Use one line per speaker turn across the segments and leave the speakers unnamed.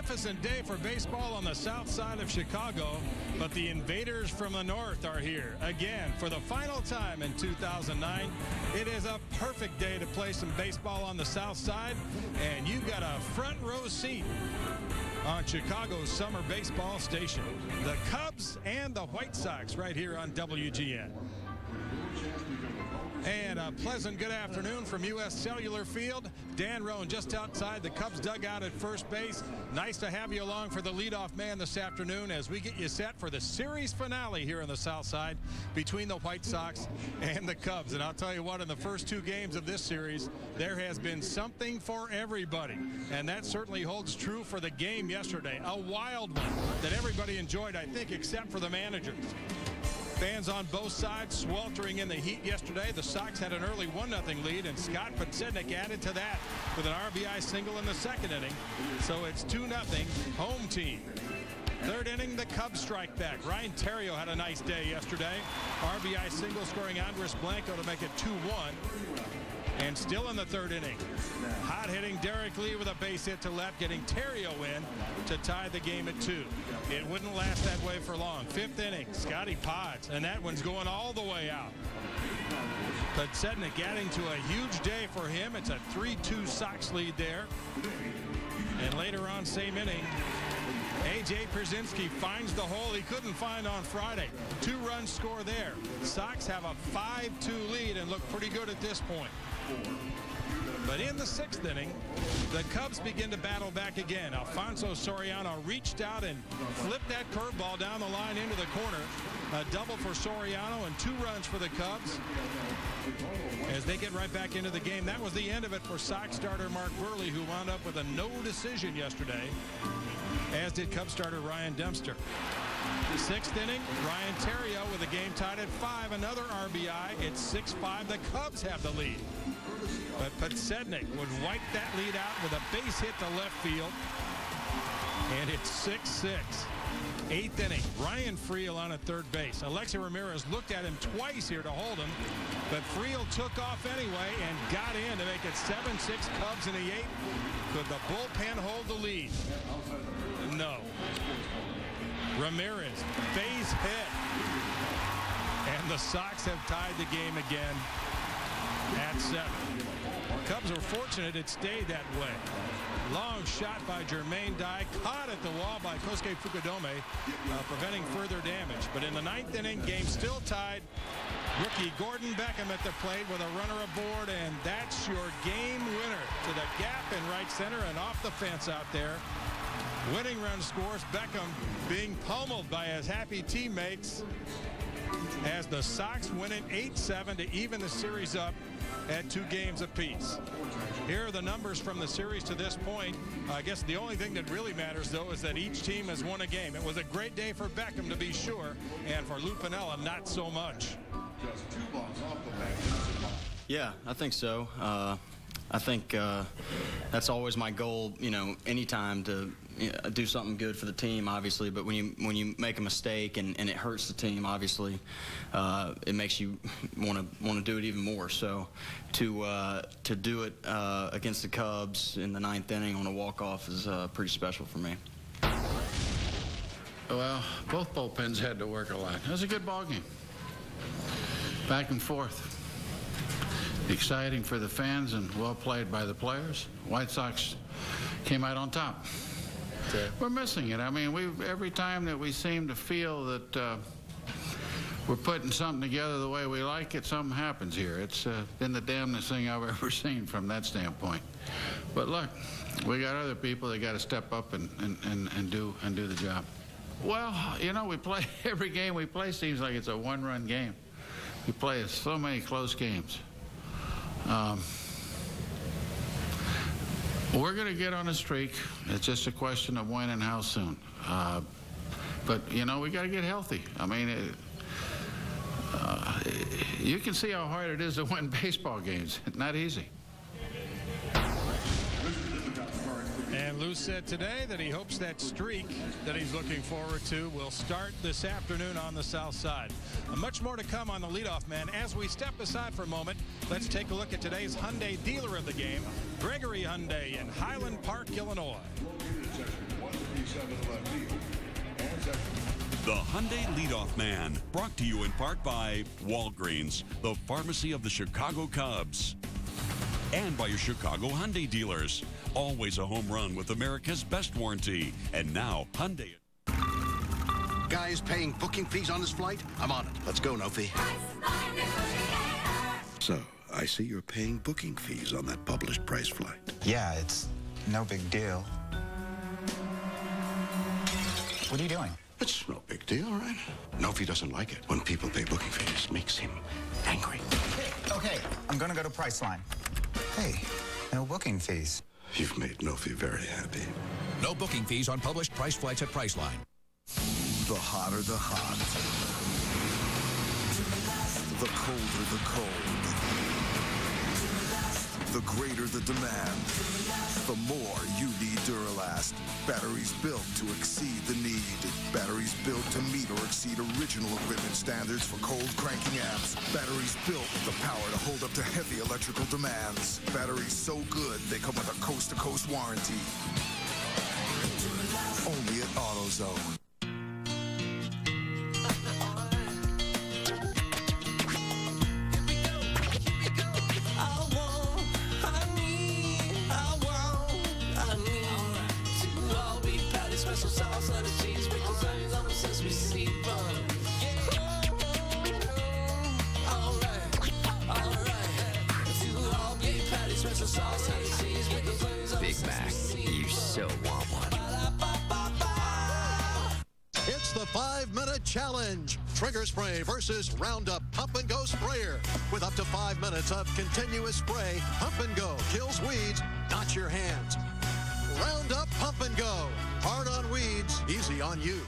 magnificent day for baseball on the south side of Chicago, but the invaders from the north are here again for the final time in 2009. It is a perfect day to play some baseball on the south side, and you've got a front row seat on Chicago's summer baseball station. The Cubs and the White Sox right here on WGN. And a pleasant good afternoon from U.S. Cellular Field. Dan Roan just outside the Cubs dugout at first base. Nice to have you along for the leadoff man this afternoon as we get you set for the series finale here on the south side between the White Sox and the Cubs. And I'll tell you what, in the first two games of this series, there has been something for everybody. And that certainly holds true for the game yesterday. A wild one that everybody enjoyed, I think, except for the managers. Fans on both sides sweltering in the heat yesterday. The Sox had an early 1-0 lead, and Scott Podsednik added to that with an RBI single in the second inning. So it's 2-0 home team. Third inning, the Cubs strike back. Ryan Theriot had a nice day yesterday. RBI single scoring Andres Blanco to make it 2-1. And still in the third inning, hot-hitting Derek Lee with a base hit to left, getting Theriot in to tie the game at 2. It wouldn't last that way for long. Fifth inning, Scotty Potts, and that one's going all the way out. Podsednik adding to a huge day for him. It's a 3-2 Sox lead there. And later on, same inning, A.J. Pierzynski finds the hole he couldn't find on Friday. 2-run score there. Sox have a 5-2 lead and look pretty good at this point. But in the sixth inning, the Cubs begin to battle back again. Alfonso Soriano reached out and flipped that curveball down the line into the corner. A double for Soriano and 2 runs for the Cubs as they get right back into the game. That was the end of it for Sox starter Mark Buehrle, who wound up with a no decision yesterday, as did Cubs starter Ryan Dempster. Sixth inning, Ryan Theriot with the game tied at 5. Another RBI. It's 6-5. The Cubs have the lead. But Podsednik would wipe that lead out with a base hit to left field. And it's 6-6. Eighth inning, Ryan Friel on at third base. Alexei Ramirez looked at him twice here to hold him, but Friel took off anyway and got in to make it 7-6 Cubs in the 8th. Could the bullpen hold the lead? No. Ramirez, base hit. And the Sox have tied the game again at 7. Cubs were fortunate it stayed that way. Long shot by Jermaine Dye, caught at the wall by Kosuke Fukudome, preventing further damage. But in the 9th inning, game still tied. Rookie Gordon Beckham at the plate with a runner aboard, and that's your game winner. To the gap in right center and off the fence out there. Winning run scores. Beckham being pummeled by his happy teammates as the Sox win it 8-7 to even the series up at 2 games apiece. Here are the numbers from the series to this point. I guess the only thing that really matters, though, is that each team has won a game. It was a great day for Beckham, to be sure, and for Lou Piniella, not so much.
Yeah, I think so. I think that's always my goal, you know, anytime to do something good for the team, obviously. But when you make a mistake and it hurts the team, obviously, it makes you want to do it even more. So to do it against the Cubs in the 9th inning on a walk-off is pretty special for me.
Well, both bullpens had to work a lot. It was a good ball game. Back and forth. Exciting for the fans and well played by the players. White Sox came out on top. Okay. We're missing it. I mean, every time that we seem to feel that we're putting something together the way we like it, something happens here. It's been the damnedest thing I've ever seen from that standpoint. But look, we got other people that got to step up and do the job. Well, you know, we play every game we play seems like it's a one-run game. We play so many close games. We're going to get on a streak. It's just a question of when and how soon. But, you know, we got to get healthy. I mean, you can see how hard it is to win baseball games. Not easy.
And Lou said today that he hopes that streak that he's looking forward to will start this afternoon on the south side. Much more to come on the leadoff man. As we step aside for a moment, let's take a look at today's Hyundai dealer of the game, Gregory Hyundai in Highland Park, Illinois.
The Hyundai Leadoff Man, brought to you in part by Walgreens, the pharmacy of the Chicago Cubs. And by your Chicago Hyundai dealers. Always a home run with America's best warranty. And now, Hyundai.
Guys paying booking fees on this flight? I'm on it. Let's go, Nofi. So, I see you're paying booking fees on that published price flight.
Yeah, it's no big deal. What are you doing?
It's no big deal, right? Nofi doesn't like it when people pay booking fees. It makes him angry.
Okay, I'm gonna go to Priceline. Hey, no booking fees.
You've made Nofi very happy.
No booking fees on published price flights at Priceline.
The hotter the hot. The colder the cold. The greater the demand. The more you need Duralast. Batteries built to exceed the need. Batteries built to meet or exceed original equipment standards for cold cranking amps. Batteries built with the power to hold up to heavy electrical demands. Batteries so good they come with a coast-to-coast warranty. Only at AutoZone.
Big Mac, you so want one.
It's the 5-minute challenge. Trigger spray versus Roundup Pump and Go sprayer. With up to 5 minutes of continuous spray, Pump and Go kills weeds, not your hands. Roundup Pump and Go. Hard on weeds, easy on you.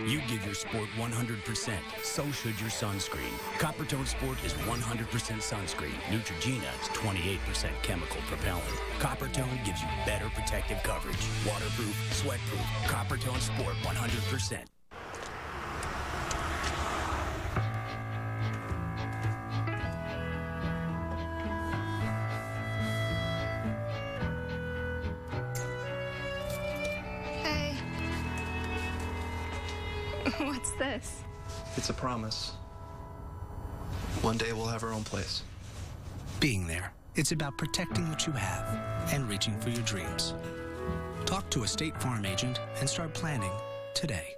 You give your sport 100%. So should your sunscreen. Coppertone Sport is 100% sunscreen. Neutrogena is 28% chemical propellant. Coppertone gives you better protective coverage. Waterproof, sweatproof. Coppertone Sport 100%.
What's this?
It's a promise. One day we'll have our own place.
Being there, it's about protecting what you have and reaching for your dreams. Talk to a State Farm agent and start planning today.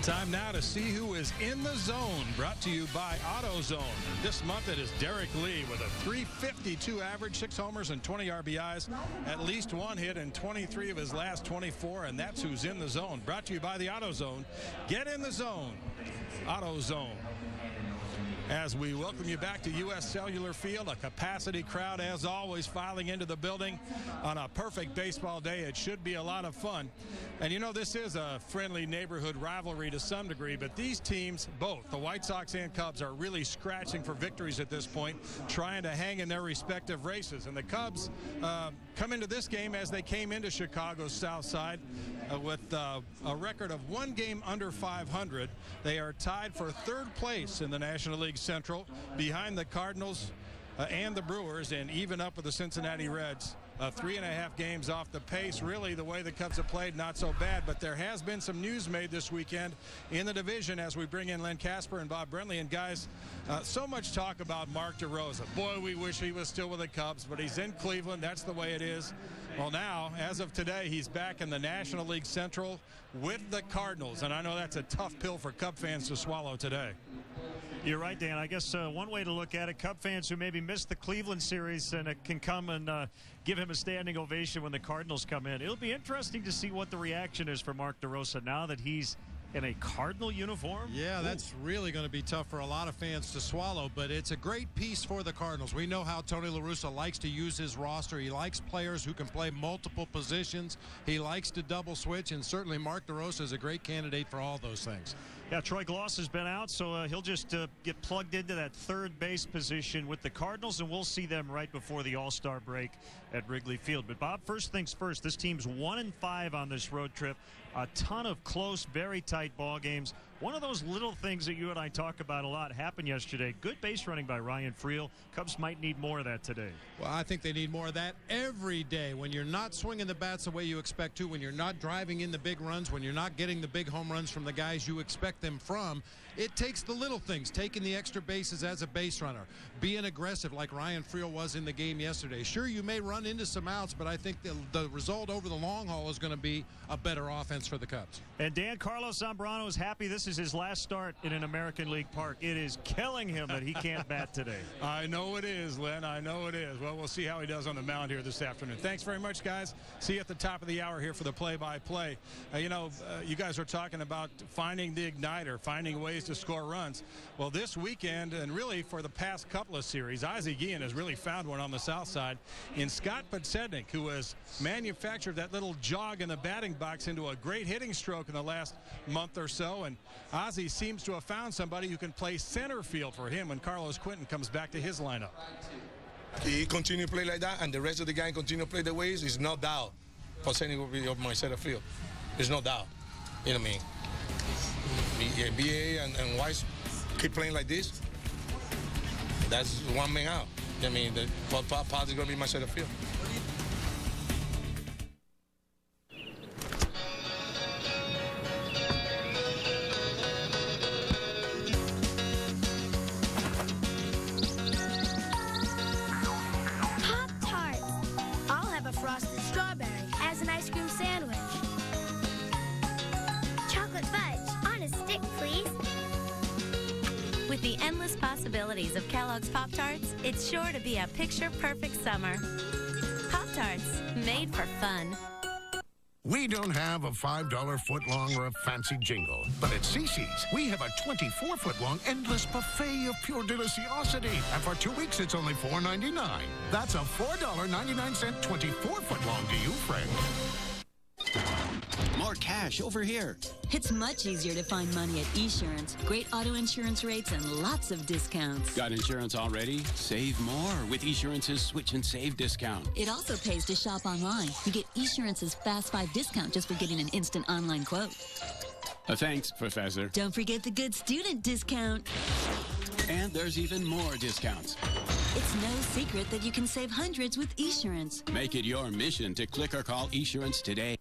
Time now to see who is in the zone. Brought to you by AutoZone. This month it is Derek Lee with a .352 average, 6 homers and 20 RBIs, at least 1 hit in 23 of his last 24, and that's who's in the zone. Brought to you by the AutoZone. Get in the zone. AutoZone. As we welcome you back to U.S. Cellular Field, a capacity crowd as always filing into the building on a perfect baseball day. It should be a lot of fun. And you know, this is a friendly neighborhood rivalry to some degree, but these teams, both the White Sox and Cubs, are really scratching for victories at this point, trying to hang in their respective races. And the Cubs come into this game as they came into Chicago's South Side with a record of 1 game under 500. They are tied for 3rd place in the National League Central, behind the Cardinals and the Brewers, and even up with the Cincinnati Reds. 3.5 games off the pace. Really, the way the Cubs have played, not so bad, but there has been some news made this weekend in the division as we bring in Len Casper and Bob Brentley. And guys, so much talk about Mark DeRosa. Boy, we wish he was still with the Cubs, but he's in Cleveland. That's the way it is. Well, now, as of today, he's back in the National League Central with the Cardinals, and I know that's a tough pill for Cub fans to swallow today.
You're right, Dan. I guess one way to look at it, Cub fans who maybe missed the Cleveland series and can come and give him a standing ovation when the Cardinals come in. It'll be interesting to see what the reaction is for Mark DeRosa now that he's in a Cardinal uniform.
Yeah, that's really going to be tough for a lot of fans to swallow, but it's a great piece for the Cardinals. We know how Tony La Russa likes to use his roster. He likes players who can play multiple positions. He likes to double switch, and certainly Mark DeRosa is a great candidate for all those things.
Yeah, Troy Gloss has been out, so he'll just get plugged into that 3rd base position with the Cardinals, and we'll see them right before the All-Star break at Wrigley Field. But Bob, first things first, this team's 1-5 on this road trip. A ton of close, very tight ball games. One of those little things that you and I talk about a lot happened yesterday. Good base running by Ryan Friel. Cubs might need more of that today.
Well, I think they need more of that every day. When you're not swinging the bats the way you expect to, when you're not driving in the big runs, when you're not getting the big home runs from the guys you expect them from, it takes the little things, taking the extra bases as a base runner, being aggressive like Ryan Friel was in the game yesterday. Sure, you may run into some outs, but I think the result over the long haul is going to be a better offense for the Cubs.
And Dan, Carlos Zambrano is happy this is his last start in an American League park. It is killing him that he can't bat today.
I know it is, Len. I know it is. Well, we'll see how he does on the mound here this afternoon. Thanks very much, guys. See you at the top of the hour here for the play-by-play. You guys are talking about finding the igniter, finding ways to score runs. Well, this weekend, and really for the past couple of series, WGN has really found one on the south side in Scott Podsednik, who has manufactured that little jog in the batting box into a great hitting stroke in the last month or so. And Ozzy seems to have found somebody who can play center field for him when Carlos Quentin comes back to his lineup.
He continue to play like that, and the rest of the guy continue to play the ways. There's no doubt Podsednik will be of my center field. There's no doubt. You know what I mean? BA and Weiss keep playing like this. That's one man out. I mean, Pod is going to be my center field.
Pop-Tarts. I'll have a frosted strawberry as an ice cream sandwich. Chocolate fudge on a stick, please.
With the endless possibilities of Kellogg's Pop-Tarts, it's sure to be a picture-perfect summer. Pop-Tarts, made for fun.
We don't have a $5 footlong or a fancy jingle, but at CC's, we have a 24-foot-long endless buffet of pure deliciosity. And for 2 weeks, it's only $4.99. That's a $4.99 24-foot-long to you, friend.
More cash over here.
It's much easier to find money at Esurance. Great auto insurance rates and lots of discounts.
Got insurance already? Save more with Esurance's Switch and Save discount.
It also pays to shop online. You get Esurance's Fast 5 discount just for getting an instant online quote.
Thanks, Professor.
Don't forget the good student discount.
And there's even more discounts.
It's no secret that you can save hundreds with Esurance.
Make it your mission to click or call Esurance today.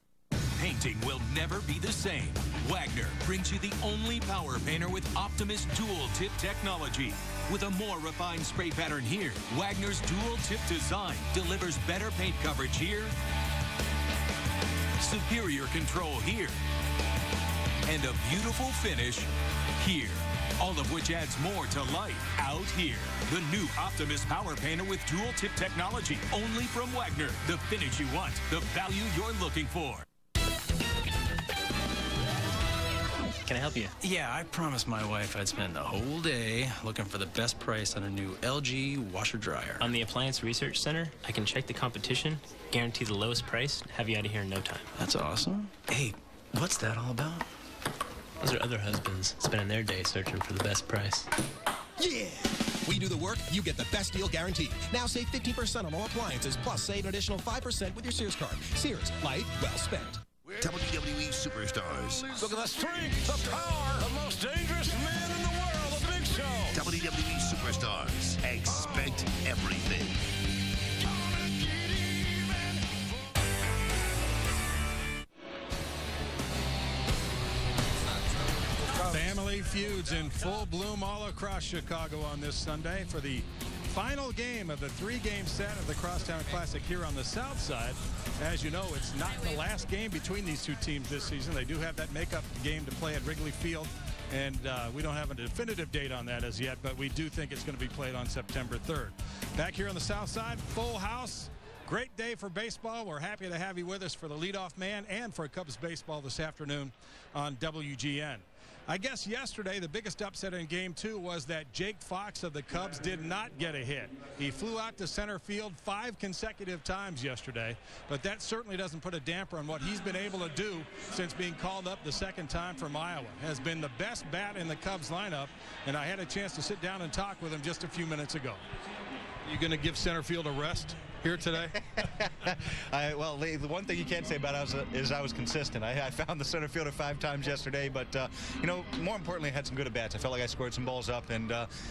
Painting will never be the same. Wagner brings you the only power painter with Optimus dual tip technology. With a more refined spray pattern here, Wagner's dual tip design delivers better paint coverage here, superior control here, and a beautiful finish here. All of which adds more to life out here. The new Optimus Power Painter with dual tip technology. Only from Wagner. The finish you want. The value you're looking for.
Can I help you? Yeah, I promised my wife I'd spend the whole day looking for the best price on a new LG washer dryer.
On the Appliance Research Center, I can check the competition, guarantee the lowest price, and have you out of here in no time.
That's awesome. Hey, what's that all about?
Those are other husbands spending their day searching for the best price.
Yeah! We do the work, you get the best deal guaranteed. Now save 15% on all appliances, plus save an additional 5% with your Sears card. Sears, life well spent.
WWE Superstars.
Look at the strength, the power, the most dangerous man in the world, the Big Show.
WWE Superstars. Expect everything.
Family feuds in full bloom all across Chicago on this Sunday for the final game of the three-game set of the Crosstown Classic here on the south side. As you know, it's not the last game between these two teams this season. They do have that makeup game to play at Wrigley Field, and we don't have a definitive date on that as yet, but we do think it's going to be played on September 3rd. Back here on the south side, full house. Great day for baseball. We're happy to have you with us for the leadoff man and for Cubs baseball this afternoon on WGN. I guess yesterday the biggest upset in Game 2 was that Jake Fox of the Cubs did not get a hit. He flew out to center field 5 consecutive times yesterday, but that certainly doesn't put a damper on what he's been able to do since being called up the second time from Iowa. Has been the best bat in the Cubs lineup, and I had a chance to sit down and talk with him just a few minutes ago. You going to give center field a rest? here today?
Well, the one thing you can't say about us is I was consistent. I found the center fielder 5 times yesterday, but, more importantly, I had some good at-bats. I felt like I scored some balls up, and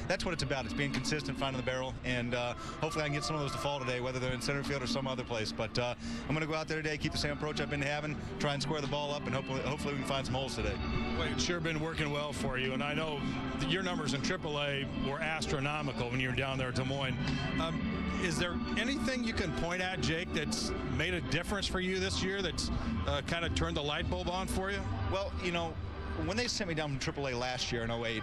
that's what it's about. It's being consistent, finding the barrel, and hopefully I can get some of those to fall today, whether they're in center field or some other place. But I'm going to go out there today, keep the same approach I've been having, try and square the ball up, and hopefully we can find some holes today.
Well, it's sure been working well for you, and I know your numbers in AAA were astronomical when you were down there at Des Moines. Is there anything you can point at, Jake, that's made a difference for you this year, that's kind of turned the light bulb on for you?
Well, when they sent me down from AAA last year in 08,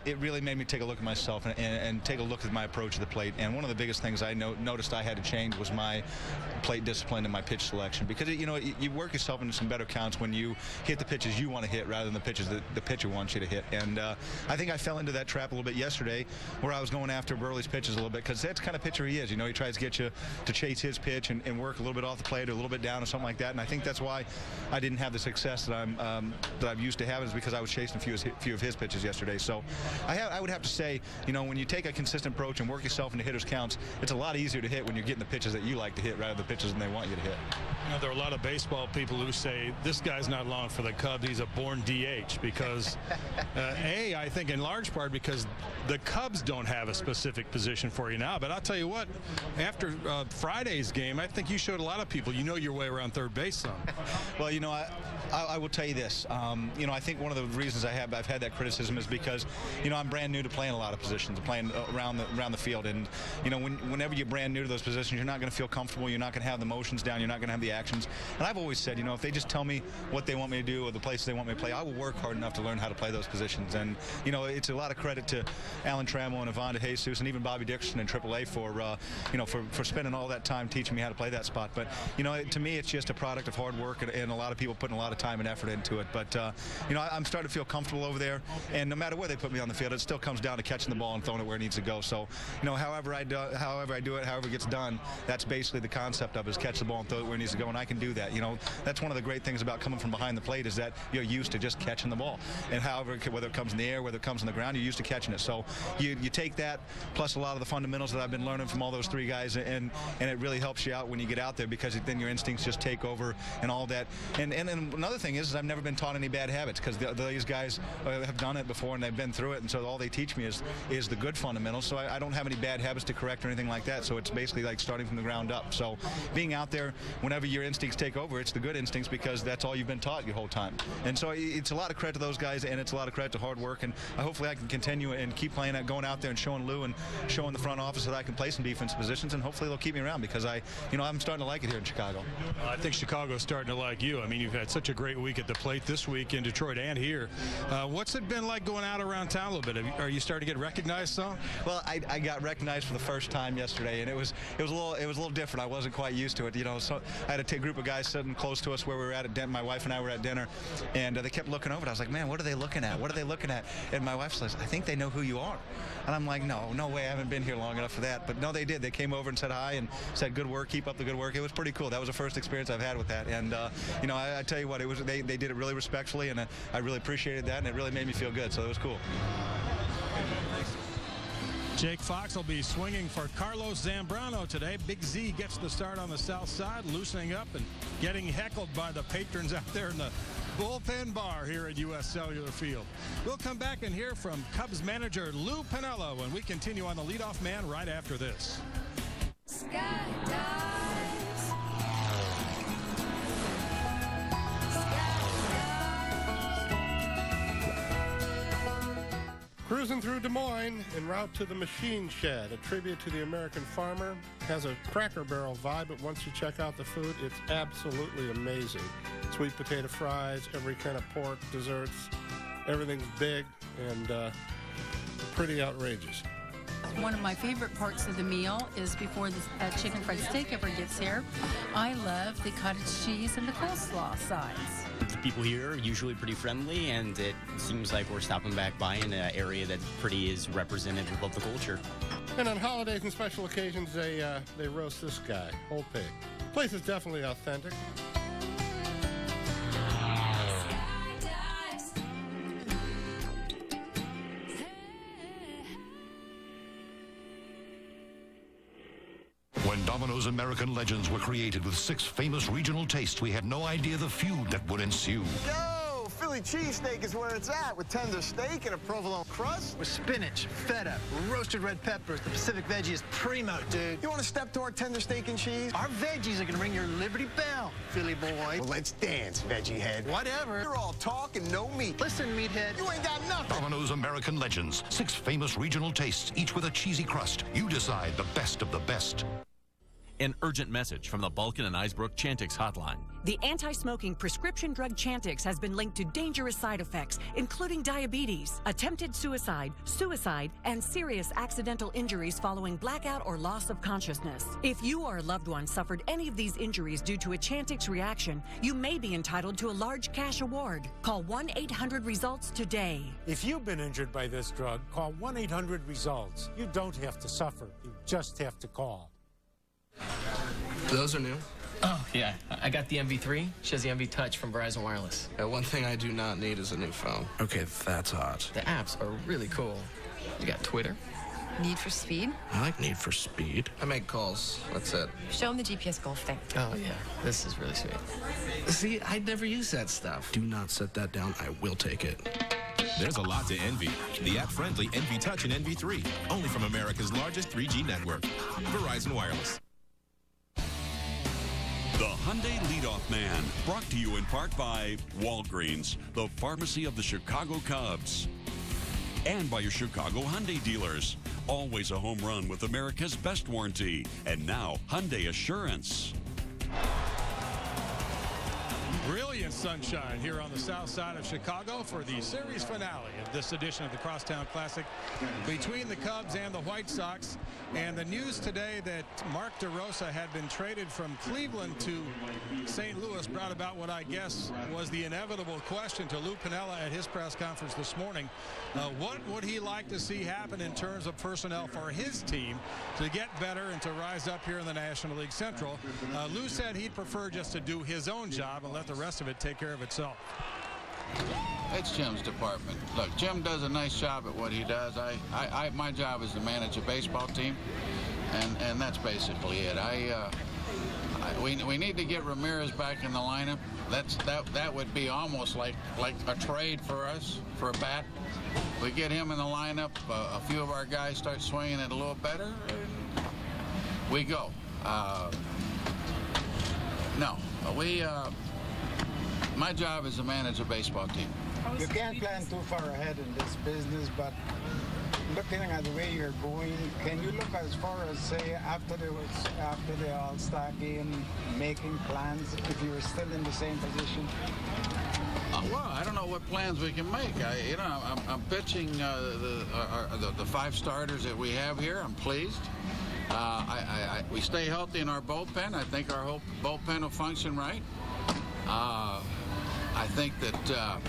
it really made me take a look at myself and take a look at my approach to the plate. And one of the biggest things I noticed I had to change was my plate discipline and my pitch selection. Because, you work yourself into some better counts when you hit the pitches you want to hit rather than the pitches that the pitcher wants you to hit. And I think I fell into that trap a little bit yesterday where I was going after Burley's pitches a little bit because that's the kind of pitcher he is. He tries to get you to chase his pitch and work a little bit off the plate or a little bit down or something like that. And I think that's why I didn't have the success that I'm used to having, is because I was chasing a few of his pitches yesterday. So I would have to say, when you take a consistent approach and work yourself into hitters' counts, it's a lot easier to hit when you're getting the pitches that you like to hit rather than the pitches than they want you to hit.
There are a lot of baseball people who say this guy's not long for the Cubs. He's a born DH because, I think in large part because the Cubs don't have a specific position for you now. But I'll tell you what, after Friday's game, I think you showed a lot of people you know your way around third base some.
Well, I will tell you this. I think one of the reasons I've had that criticism is because, I'm brand new to playing a lot of positions, playing around the field. And, whenever you're brand new to those positions, you're not going to feel comfortable. You're not going to have the motions down. You're not going to have the actions. And I've always said, if they just tell me what they want me to do or the places they want me to play, I will work hard enough to learn how to play those positions. And, it's a lot of credit to Alan Trammell and Ivan DeJesus and even Bobby Dixon in AAA for spending all that time teaching me how to play that spot. But, to me, it's just a product of hard work and a lot of people putting a lot of time and effort into it. But, I'm starting to feel comfortable over there, and no matter where they put me on the field, it still comes down to catching the ball and throwing it where it needs to go. So, however I do it, however it gets done, that's basically the concept of it, is catch the ball and throw it where it needs to go, and I can do that. That's one of the great things about coming from behind the plate, is that you're used to just catching the ball, and whether it comes in the air, whether it comes on the ground, you're used to catching it. So you take that plus a lot of the fundamentals that I've been learning from all those 3 guys, and it really helps you out when you get out there, because then your instincts just take over and all that. And another thing is I've never been taught any bad habits, because these guys have done it before and they've been through it, and so all they teach me is the good fundamentals. So I don't have any bad habits to correct or anything like that. So it's basically like starting from the ground up. So being out there, whenever your instincts take over, it's the good instincts, because that's all you've been taught your whole time. And so it's a lot of credit to those guys, and it's a lot of credit to hard work. And hopefully I can continue and keep playing that, going out there and showing Lou and showing the front office that I can play some defensive positions, and hopefully they'll keep me around, because I'm starting to like it here in Chicago.
I think Chicago's starting to like you. I mean, you've had such a great week at the plate this week in Detroit and here. What's it been like going out around town a little bit? Are you starting to get recognized some?
Well, I got recognized for the first time yesterday, and it was a little different. I wasn't quite used to it. So I had a group of guys sitting close to us where we were at dinner. My wife and I were at dinner, and they kept looking over it. I was like, man, what are they looking at? What are they looking at? And my wife says, I think they know who you are. And I'm like, no way, I haven't been here long enough for that. But no, they did. They came over and said hi and said, good work, keep up the good work. It was pretty cool. That was the first experience I've had with that. And I tell you what, they did it really respectfully, and I really appreciated that, and it really made me feel good. So it was cool.
Jake Fox will be swinging for Carlos Zambrano today. Big Z gets the start on the south side, loosening up and getting heckled by the patrons out there in the bullpen bar here at U.S. Cellular Field. We'll come back and hear from Cubs manager Lou Piniella when we continue on the leadoff man right after this.
Cruising through Des Moines en route to the Machine Shed, a tribute to the American farmer. Has a Cracker Barrel vibe, but once you check out the food, it's absolutely amazing. Sweet potato fries, every kind of pork, desserts, everything's big and pretty outrageous.
One of my favorite parts of the meal is before the chicken fried steak ever gets here. I love the cottage cheese and the coleslaw sides.
The people here are usually pretty friendly, and it seems like we're stopping back by in an area that is representative of the culture.
And on holidays and special occasions, they roast this guy, whole pig. The place is definitely authentic.
When
Domino's American Legends were created with 6 famous regional tastes. We had no idea the feud that would ensue.
Yo, Philly cheesesteak is where it's at, with tender steak and a provolone crust. With spinach, feta, roasted red peppers. The Pacific veggie is primo, dude. You want to step to our tender steak and cheese? Our veggies are going to ring your Liberty Bell, Philly boy. Well, let's dance, veggie head. Whatever. You're all talk and no meat. Listen, meathead, you ain't got nothing.
Domino's American Legends. 6 famous regional tastes, each with a cheesy crust. You decide the best of the best.
An urgent message from the Balkan and Icebrook Chantix hotline.
The anti-smoking prescription drug Chantix has been linked to dangerous side effects, including diabetes, attempted suicide, and serious accidental injuries following blackout or loss of consciousness. If you or a loved one suffered any of these injuries due to a Chantix reaction, you may be entitled to a large cash award. Call 1-800-RESULTS today.
If you've been injured by this drug, call 1-800-RESULTS. You don't have to suffer. You just have to call.
Those are new.
Oh, yeah. I got the MV3. She has the MV Touch from Verizon Wireless.
One thing I do not need is a new phone. Okay, that's hot.
The apps are really cool. You got Twitter.
Need for Speed.
I like Need for Speed. I make calls. That's it.
Show them the GPS Golf thing.
Oh, yeah. This is really sweet.
See, I'd never use that stuff. Do not set that down. I will take it.
There's a lot to envy. The app-friendly MV Touch and MV3. Only from America's largest 3G network. Verizon Wireless.
The Hyundai Leadoff Man, brought to you in part by Walgreens, the pharmacy of the Chicago Cubs. And by your Chicago Hyundai dealers. Always a home run with America's best warranty. And now, Hyundai Assurance.
Brilliant sunshine here on the south side of Chicago for the series finale of this edition of the Crosstown Classic between the Cubs and the White Sox. And the news today that Mark DeRosa had been traded from Cleveland to St. Louis brought about what I guess was the inevitable question to Lou Piniella at his press conference this morning. What would he like to see happen in terms of personnel for his team to get better and to rise up here in the National League Central? Lou said he'd prefer just to do his own job and let the rest of it take care of itself.
It's Jim's department. Look, Jim does a nice job at what he does. My job is to manage a baseball team, and that's basically it. We need to get Ramirez back in the lineup. That would be almost like a trade for us for a bat. We get him in the lineup. A few of our guys start swinging it a little better. We go. My job is to manage a baseball team.
You can't plan too far ahead in this business, but looking at the way you're going, can you look as far as, say, after the All-Star game, making plans if you were still in the same position?
Well, I don't know what plans we can make. I'm pitching the 5 starters that we have here. I'm pleased. We stay healthy in our bullpen. I think our whole bullpen will function right. I think that,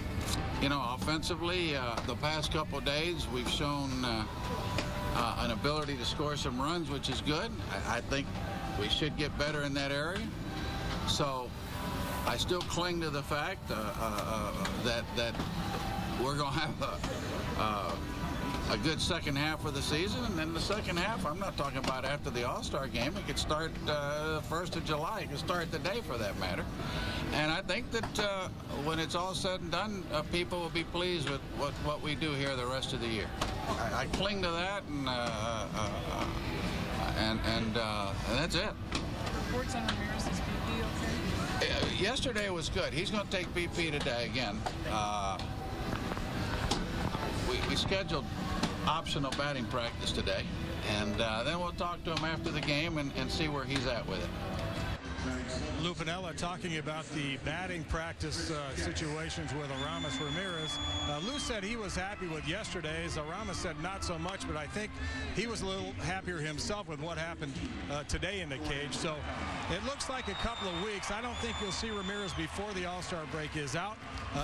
offensively, the past couple of days, we've shown an ability to score some runs, which is good. I think we should get better in that area. So I still cling to the fact that we're going to have a good second half of the season, and then the second half, I'm not talking about after the All-Star game. It could start 1st of July. It could start the day, for that matter. And I think that when it's all said and done, people will be pleased with what we do here the rest of the year. I cling to that, and that's it.
Reports on Ramirez's BP okay?
Yesterday was good. He's going to take BP today again. We scheduled optional batting practice today, and then we'll talk to him after the game and see where he's at with it.
Lou Piniella talking about the batting practice situations with Aramis Ramirez. Lou said he was happy with yesterday's. Aramis said not so much, but I think he was a little happier himself with what happened today in the cage. So it looks like a couple of weeks. I don't think you'll see Ramirez before the All-Star break is out.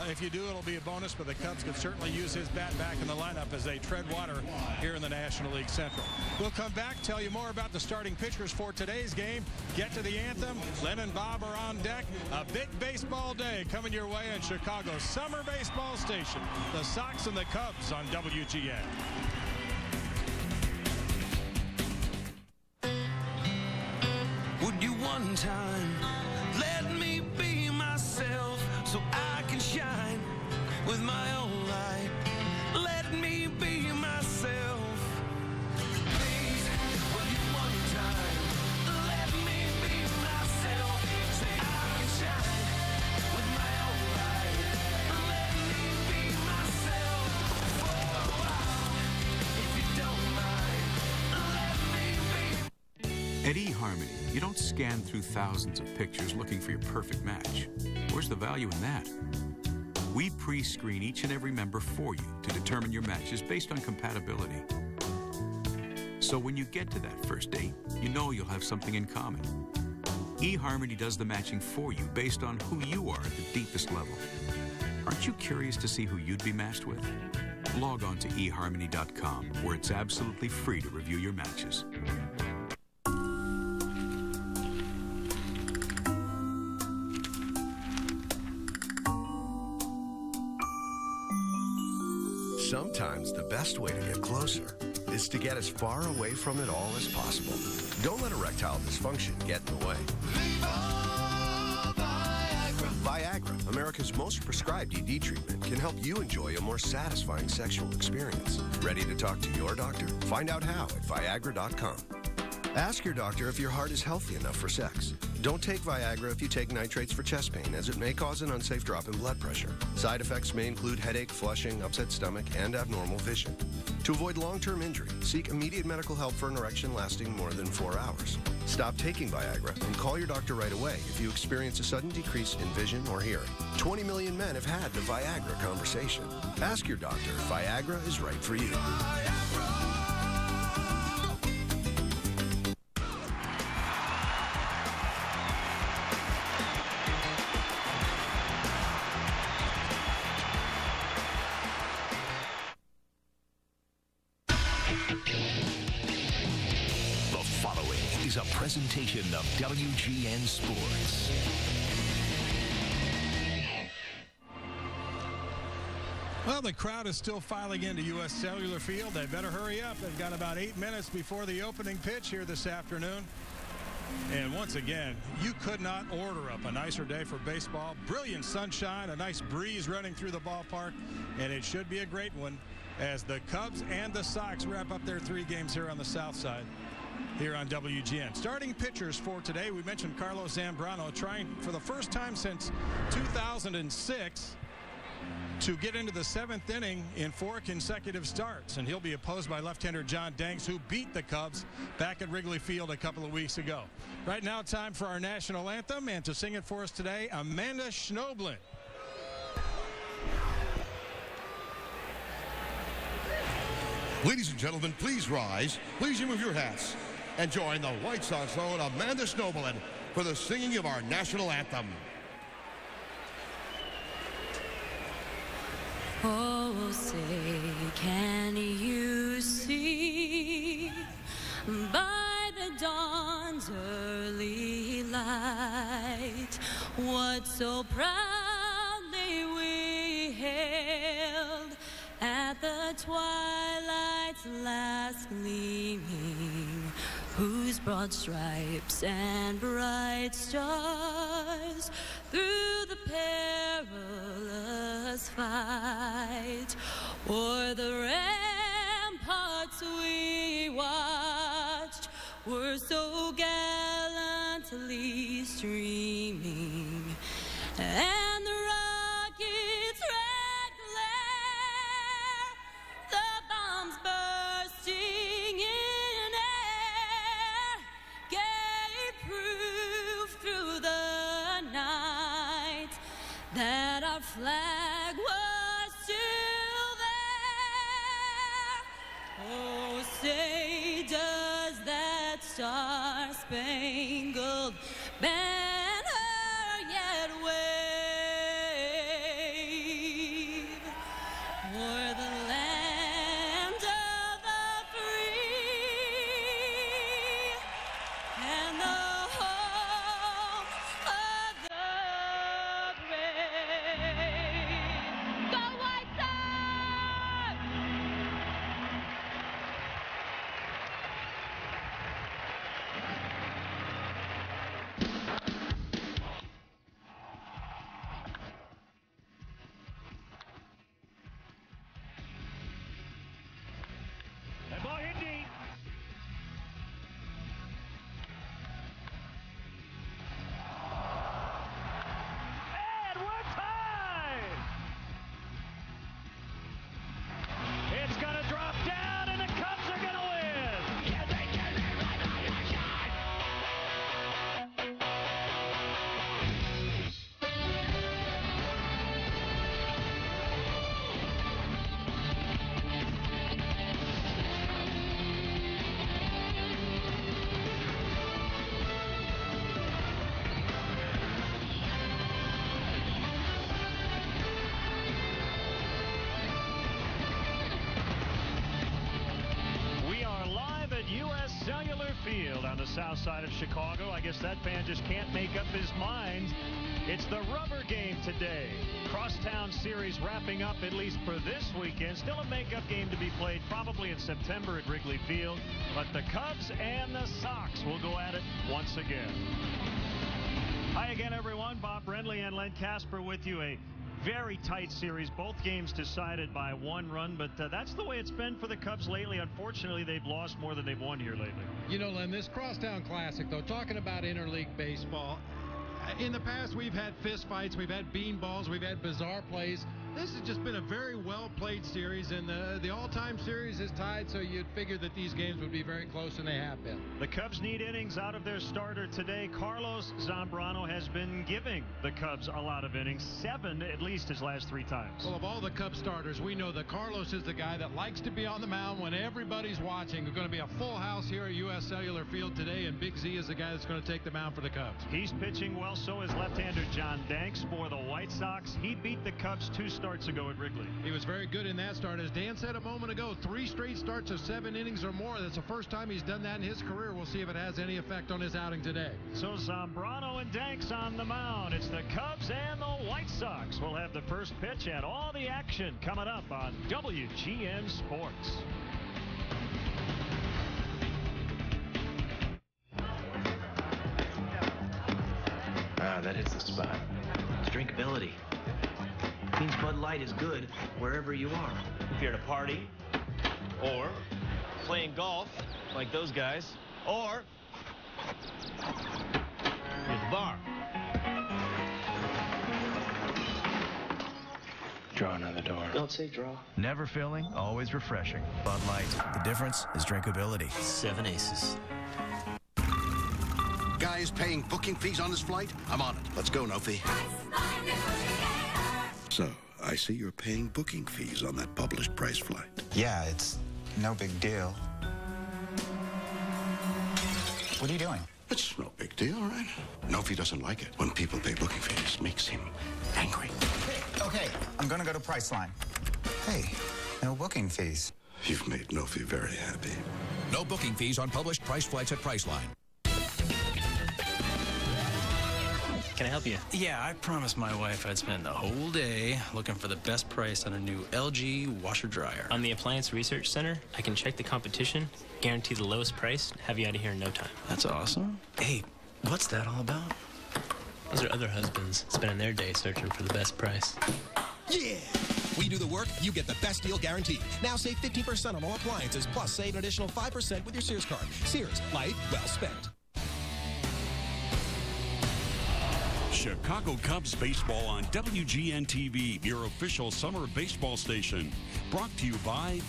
If you do, it'll be a bonus, but the Cubs could certainly use his bat back in the lineup as they tread water here in the National League Central. We'll come back, tell you more about the starting pitchers for today's game, get to the anthem. Len and Bob are on deck. A big baseball day coming your way in Chicago's summer baseball station. The Sox and the Cubs on WGN.
one time. Let me be myself so I can shine with my own light. Let me be myself. Please, will you one time? Let me be myself so I can shine with my own light. Let me be myself for a while, if you don't mind. Let me be.
At eHarmony, you don't scan through thousands of pictures looking for your perfect match. Where's the value in that? We pre-screen each and every member for you to determine your matches based on compatibility. So when you get to that first date, you know you'll have something in common. eHarmony does the matching for you based on who you are at the deepest level. Aren't you curious to see who you'd be matched with? Log on to eHarmony.com, where it's absolutely free to review your matches.
Sometimes the best way to get closer is to get as far away from it all as possible. Don't let erectile dysfunction get in the way. Viagra, America's most prescribed ED treatment, can help you enjoy a more satisfying sexual experience. Ready to talk to your doctor? Find out how at Viagra.com. Ask your doctor if your heart is healthy enough for sex. Don't take Viagra if you take nitrates for chest pain, as it may cause an unsafe drop in blood pressure. Side effects may include headache, flushing, upset stomach, and abnormal vision. To avoid long-term injury, seek immediate medical help for an erection lasting more than 4 hours. Stop taking Viagra and call your doctor right away if you experience a sudden decrease in vision or hearing. 20 million men have had the Viagra conversation. Ask your doctor if Viagra is right for you.
A presentation of WGN Sports.
Well, the crowd is still filing into U.S. Cellular Field. They better hurry up. They've got about 8 minutes before the opening pitch here this afternoon. And once again, you could not order up a nicer day for baseball. Brilliant sunshine, a nice breeze running through the ballpark, and it should be a great one as the Cubs and the Sox wrap up their 3 games here on the south side. Here on WGN. Starting pitchers for today, we mentioned Carlos Zambrano trying for the first time since 2006 to get into the 7th inning in 4 consecutive starts, and he'll be opposed by left-hander John Danks, who beat the Cubs back at Wrigley Field a couple of weeks ago. Right now, time for our national anthem, and to sing it for us today, Amanda Schnoblin.
Ladies and gentlemen, please rise. Please remove your hats and join the White Sox own Amanda Schnoblin for the singing of our national anthem.
Oh, say, can you see by the dawn's early light what so proudly we hailed at the twilight's last gleaming, whose broad stripes and bright stars through the perilous fight o'er the ramparts we watched were so gallantly streaming, and the rockets' red glare, the bombs bursting in air, gave proof through the night that our flag was still there. Oh, say, does that star-spangled banner yet wave o'er the land of the free and the home of the brave? Go White Sox!
Field on the south side of Chicago. I guess that fan just can't make up his mind. It's the rubber game today. Crosstown series wrapping up, at least for this weekend. Still a makeup game to be played probably in September at Wrigley Field. But the Cubs and the Sox will go at it once again. Hi again, everyone. Bob Brenly and Len Casper with you. A very tight series. Both games decided by 1 run, but that's the way it's been for the Cubs lately. Unfortunately, they've lost more than they've won here lately.
You know, Len, this Crosstown Classic, though, talking about interleague baseball, in the past we've had fist fights, we've had beanballs, we've had bizarre plays. This has just been a very well-played series, and the all-time series is tied, so you'd figure that these games would be very close, and they have been.
The Cubs need innings out of their starter today. Carlos Zambrano has been giving the Cubs a lot of innings, 7 at least his last 3 times.
Well, of all the Cubs starters, we know that Carlos is the guy that likes to be on the mound when everybody's watching. There's going to be a full house here at U.S. Cellular Field today, and Big Z is the guy that's going to take the mound for the Cubs.
He's pitching well, so is left-hander John Danks for the White Sox. He beat the Cubs 2 starts ago at Wrigley.
He was very good in that start. As Dan said a moment ago, 3 straight starts of 7 innings or more. That's the first time he's done that in his career. We'll see if it has any effect on his outing today.
So Zambrano and Danks on the mound. It's the Cubs and the White Sox. We'll have the first pitch and all the action coming up on WGN Sports.
That hits the spot. It's drinkability. Means Bud Light is good wherever you are. If you're at a party, or playing golf, like those guys, or at the bar. Draw another door. Don't say draw.
Never filling, always refreshing. Bud Light. The difference is drinkability.
7 aces.
Guy is paying booking fees on his flight? I'm on it. Let's go, no fee.
So, I see you're paying booking fees on that published price flight.
Yeah, it's no big deal. What are you doing?
It's no big deal, right? Nofi doesn't like it when people pay booking fees. Makes him angry.
Okay, I'm gonna go to Priceline. Hey, no booking fees.
You've made Nofi very happy.
No booking fees on published price flights at Priceline.
Can I help you?
Yeah, I promised my wife I'd spend the whole day looking for the best price on a new LG washer dryer.
On the Appliance Research Center, I can check the competition, guarantee the lowest price, have you out of here in no time.
That's awesome. Hey, what's that all about?
Those are other husbands spending their day searching for the best price.
Yeah! We do the work, you get the best deal guaranteed. Now save 15% on all appliances, plus save an additional 5% with your Sears card. Sears, life well spent.
Chicago Cubs baseball on WGN TV, your official summer baseball station. Brought to you by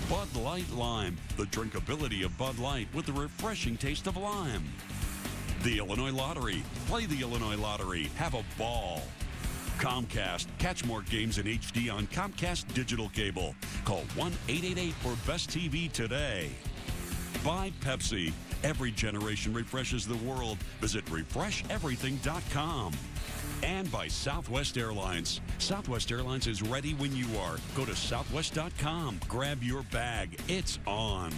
Bud Light Lime, the drinkability of Bud Light with the refreshing taste of lime. The Illinois Lottery. Play the Illinois Lottery. Have a ball. Comcast. Catch more games in HD on Comcast Digital Cable. Call 1-888-4BEST-TV today. By Pepsi. Every generation refreshes the world. Visit refresheverything.com. And by Southwest Airlines. Southwest Airlines is ready when you are. Go to southwest.com. Grab your bag. It's on.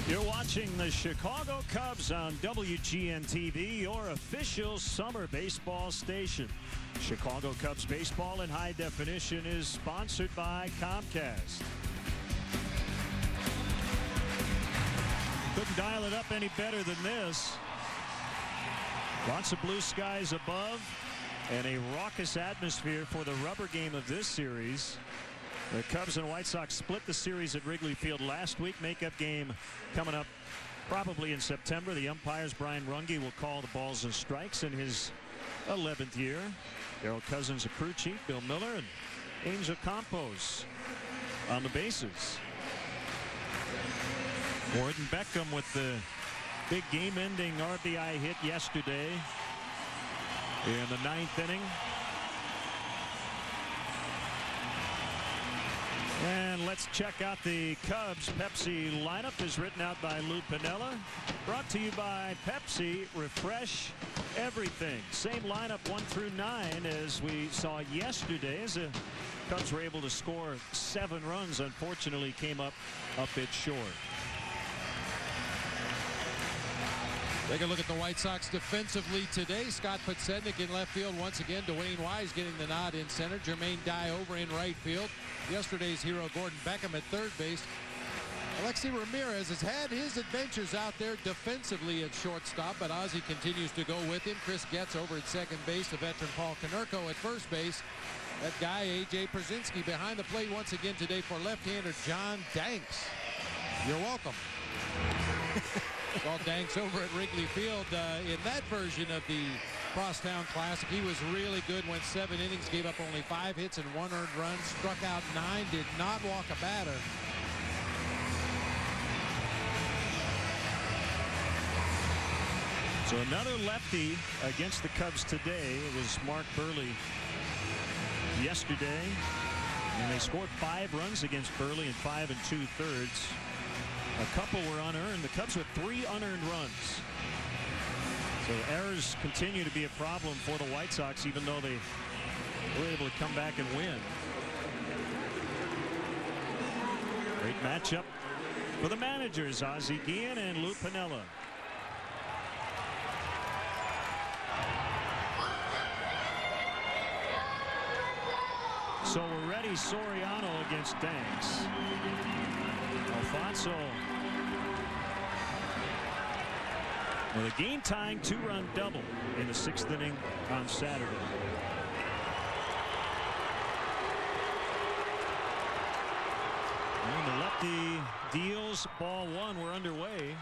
You're watching the Chicago Cubs on WGN TV, your official summer baseball station. Chicago Cubs baseball in high definition is sponsored by Comcast. Couldn't dial it up any better than this. Lots of blue skies above and a raucous atmosphere for the rubber game of this series. The Cubs and White Sox split the series at Wrigley Field last week. Makeup game coming up probably in September. The umpires, Brian Runge, will call the balls and strikes in his 11th year. Darryl Cousins, a crew chief, Bill Miller, and Angel Campos on the bases. Gordon Beckham with the big game-ending RBI hit yesterday in the 9th inning. And let's check out the Cubs Pepsi lineup as written out by Lou Piniella. Brought to you by Pepsi. Refresh everything. Same lineup 1 through 9 as we saw yesterday, as the Cubs were able to score 7 runs. Unfortunately came up a bit short.
Take a look at the White Sox defensively today. Scott Podsednik in left field once again. Dwayne Wise getting the nod in center. Jermaine Dye over in right field. Yesterday's hero Gordon Beckham at third base. Alexi Ramirez has had his adventures out there defensively at shortstop, but Ozzie continues to go with him. Chris Getz over at second base. The veteran Paul Konerko at first base. That guy, A.J. Przinsky, behind the plate once again today for left-hander John Danks. You're welcome. Saw Danks over at Wrigley Field in that version of the Crosstown Classic. He was really good, went 7 innings, gave up only 5 hits and 1 earned run, struck out 9, did not walk a batter.
So another lefty against the Cubs today. It was Mark Burley yesterday, and they scored 5 runs against Burley in 5 2/3. A couple were unearned. The Cubs with 3 unearned runs. So errors continue to be a problem for the White Sox, even though they were able to come back and win. Great matchup for the managers, Ozzie Guillen and Lou Piniella. So we're ready. Soriano against Danks. Alfonso with a game-tying 2-run double in the 6th inning on Saturday. And the lefty deals ball 1. We're underway.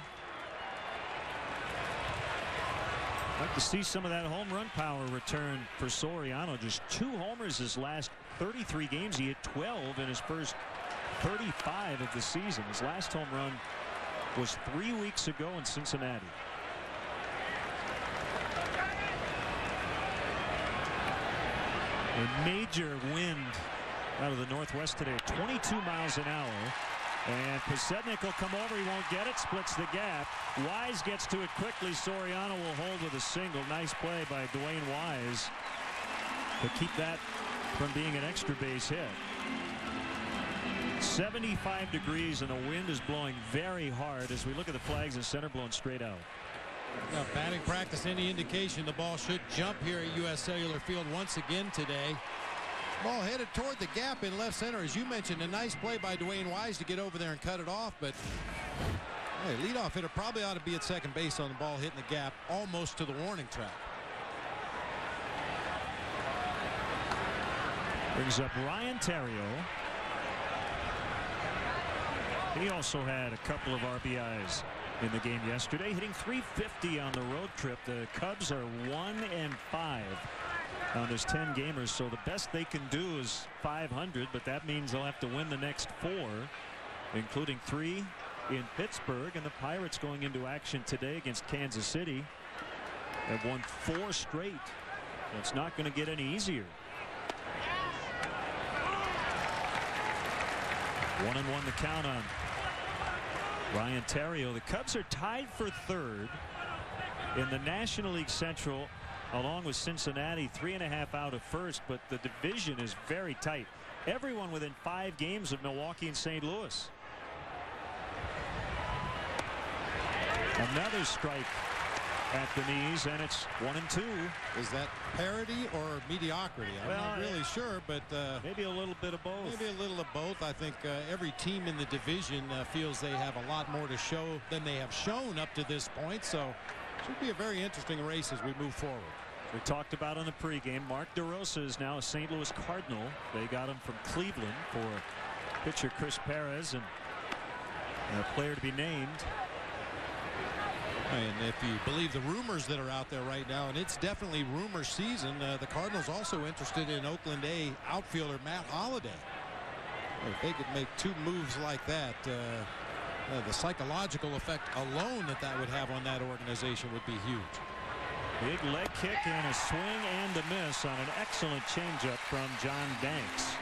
I'd like to see some of that home run power return for Soriano. Just 2 homers his last 33 games. He hit 12 in his first 35 of the season. His last home run was 3 weeks ago in Cincinnati. A major wind out of the northwest today, 22 miles an hour. And Podsednik will come over. He won't get it. Splits the gap. Wise gets to it quickly. Soriano will hold with a single. Nice play by Dwayne Wise to keep that from being an extra base hit. 75 degrees and the wind is blowing very hard as we look at the flags in center, blowing straight out.
Now, batting practice, any indication the ball should jump here at U.S. Cellular Field once again today. Ball headed toward the gap in left center. As you mentioned, a nice play by Dwayne Wise to get over there and cut it off. But hey, leadoff hitter probably ought to be at second base on the ball hitting the gap almost to the warning track.
Brings up Ryan Theriot. He also had a couple of RBIs in the game yesterday, hitting .350 on the road trip. The Cubs are 1-5 on this 10 gamers, so the best they can do is .500, but that means they'll have to win the next 4, including 3 in Pittsburgh. And the Pirates going into action today against Kansas City have won 4 straight. It's not going to get any easier. 1-1 the count on Ryan Theriot. The Cubs are tied for 3rd in the National League Central, along with Cincinnati, 3.5 out of 1st, but the division is very tight. Everyone within 5 games of Milwaukee and St. Louis. Another strike at the knees, and it's 1-2.
Is that parity or mediocrity? I'm not really sure, but
maybe a little bit of both.
Maybe a little of both. I think every team in the division feels they have a lot more to show than they have shown up to this point. So it should be a very interesting race as we move forward.
We talked about on the pregame, Mark DeRosa is now a St. Louis Cardinal. They got him from Cleveland for pitcher Chris Perez, and a player to be named.
And if you believe the rumors that are out there right now, and it's definitely rumor season, the Cardinals also interested in Oakland A outfielder Matt Holliday. If they could make 2 moves like that, the psychological effect alone that would have on that organization would be huge.
Big leg kick and a swing and a miss on an excellent changeup from John Danks.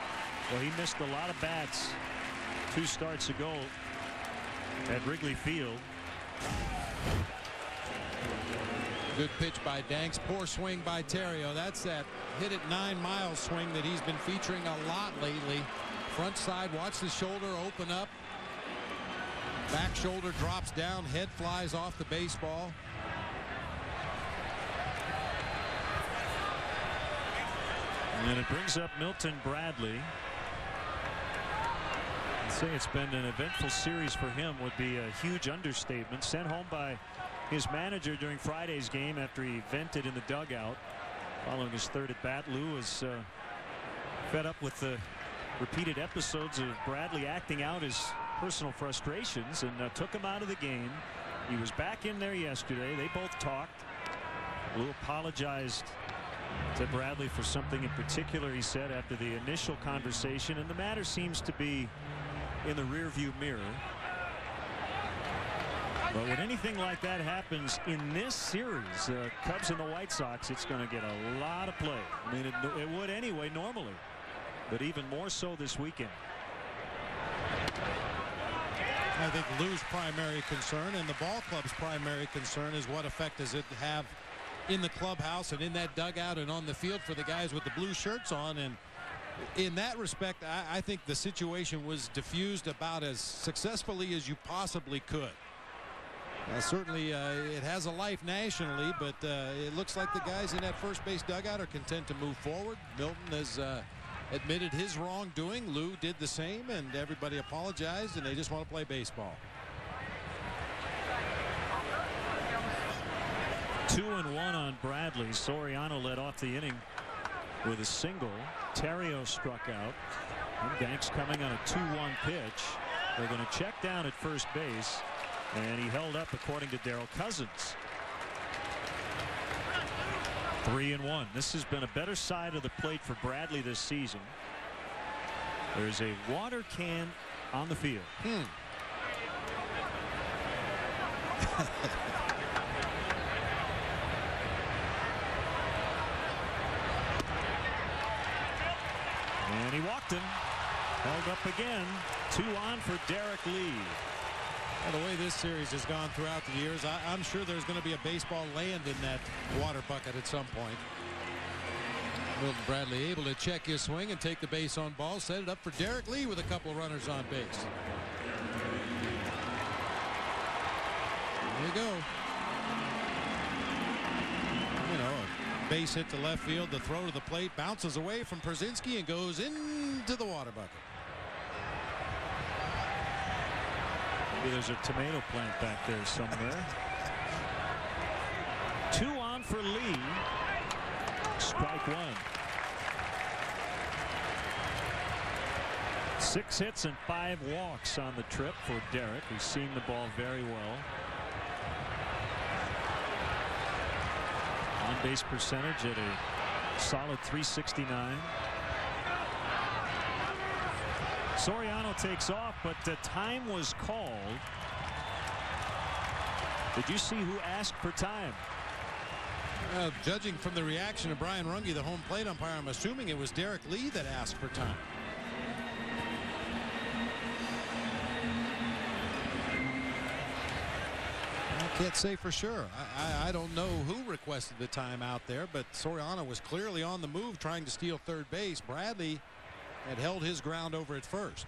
Well, he missed a lot of bats 2 starts ago at Wrigley Field.
Good pitch by Danks. Poor swing by Theriot. That's that hit it 9 miles swing that he's been featuring a lot lately. Front side, watch the shoulder open up. Back shoulder drops down. Head flies off the baseball.
And it brings up Milton Bradley. I'd say it's been an eventful series for him would be a huge understatement. Sent home by his manager during Friday's game after he vented in the dugout following his third at bat. Lou was fed up with the repeated episodes of Bradley acting out his personal frustrations and took him out of the game. He was back in there yesterday. They both talked. Lou apologized to Bradley for something in particular he said after the initial conversation, and the matter seems to be in the rearview mirror. But when anything like that happens in this series, Cubs and the White Sox, it's going to get a lot of play. I mean, it would anyway normally, but even more so this weekend.
I think Lou's primary concern and the ball club's primary concern is what effect does it have in the clubhouse and in that dugout and on the field for the guys with the blue shirts on. And in that respect, I think the situation was diffused about as successfully as you possibly could. Certainly it has a life nationally, but it looks like the guys in that first base dugout are content to move forward. Milton has admitted his wrongdoing. Lou did the same, and everybody apologized, and they just want to play baseball.
2-1 on Bradley. Soriano led off the inning with a single. Terrio struck out. And Banks coming on a 2-1 pitch. They're going to check down at first base, and he held up according to Darryl Cousins. 3-1. This has been a better side of the plate for Bradley this season. There's a water can on the field. And he walked him. Held up again. 2 on for Derek Lee.
Well, the way this series has gone throughout the years, I'm sure there's going to be a baseball land in that water bucket at some point. Milton Bradley able to check his swing and take the base on ball. Set it up for Derek Lee with a couple of runners on base. There you go. You know, a base hit to left field. The throw to the plate bounces away from Przinski and goes into the water bucket.
Maybe there's a tomato plant back there somewhere. 2 on for Lee. Strike 1. 6 hits and 5 walks on the trip for Derek. He's seen the ball very well. On base percentage at a solid .369. Soriano takes off, but the time was called. Did you see who asked for time?
Judging from the reaction of Brian Runge, the home plate umpire, I'm assuming it was Derek Lee that asked for time. I can't say for sure. I don't know who requested the time out there, but Soriano was clearly on the move trying to steal third base. Bradley had held his ground over at first.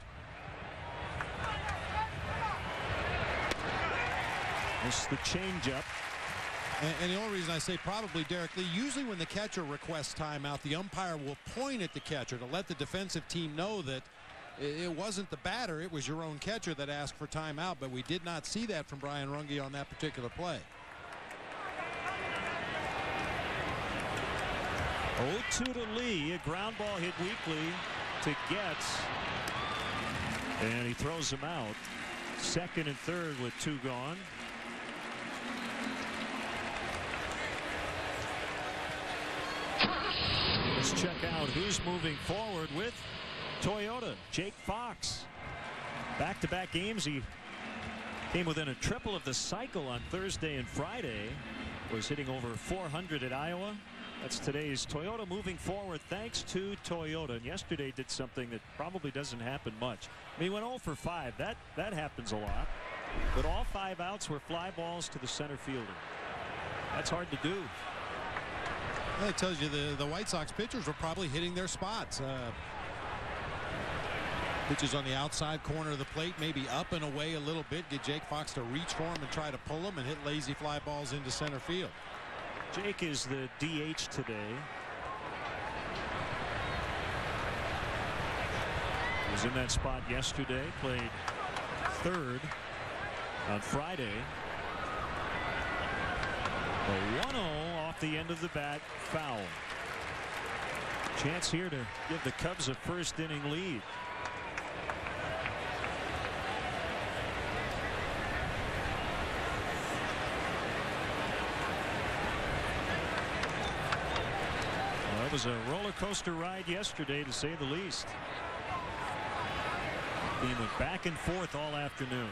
This is the changeup.
And the only reason I say probably Derek Lee, usually when the catcher requests timeout, the umpire will point at the catcher to let the defensive team know that it wasn't the batter, it was your own catcher that asked for timeout, but we did not see that from Brian Runge on that particular play.
0-2 to Lee. A ground ball hit weakly to Getz. And he throws him out. Second and third with 2 gone. Let's check out who's moving forward with Toyota. Jake Fox. Back-to-back games. He came within a triple of the cycle on Thursday and Friday. Was hitting over 400 at Iowa. That's today's Toyota moving forward thanks to Toyota. And yesterday did something that probably doesn't happen much. I mean, he went 0 for 5. That happens a lot. But all 5 outs were fly balls to the center fielder. That's hard to do.
Well, it tells you the White Sox pitchers were probably hitting their spots. Pitches on the outside corner of the plate, maybe up and away a little bit. Get Jake Fox to reach for him and try to pull him and hit lazy fly balls into center field.
Jake is the DH today. Was in that spot yesterday, played third on Friday. A 1-0 off the end of the bat foul. Chance here to give the Cubs a first inning lead. Well, it was a roller coaster ride yesterday, to say the least. Being back and forth all afternoon.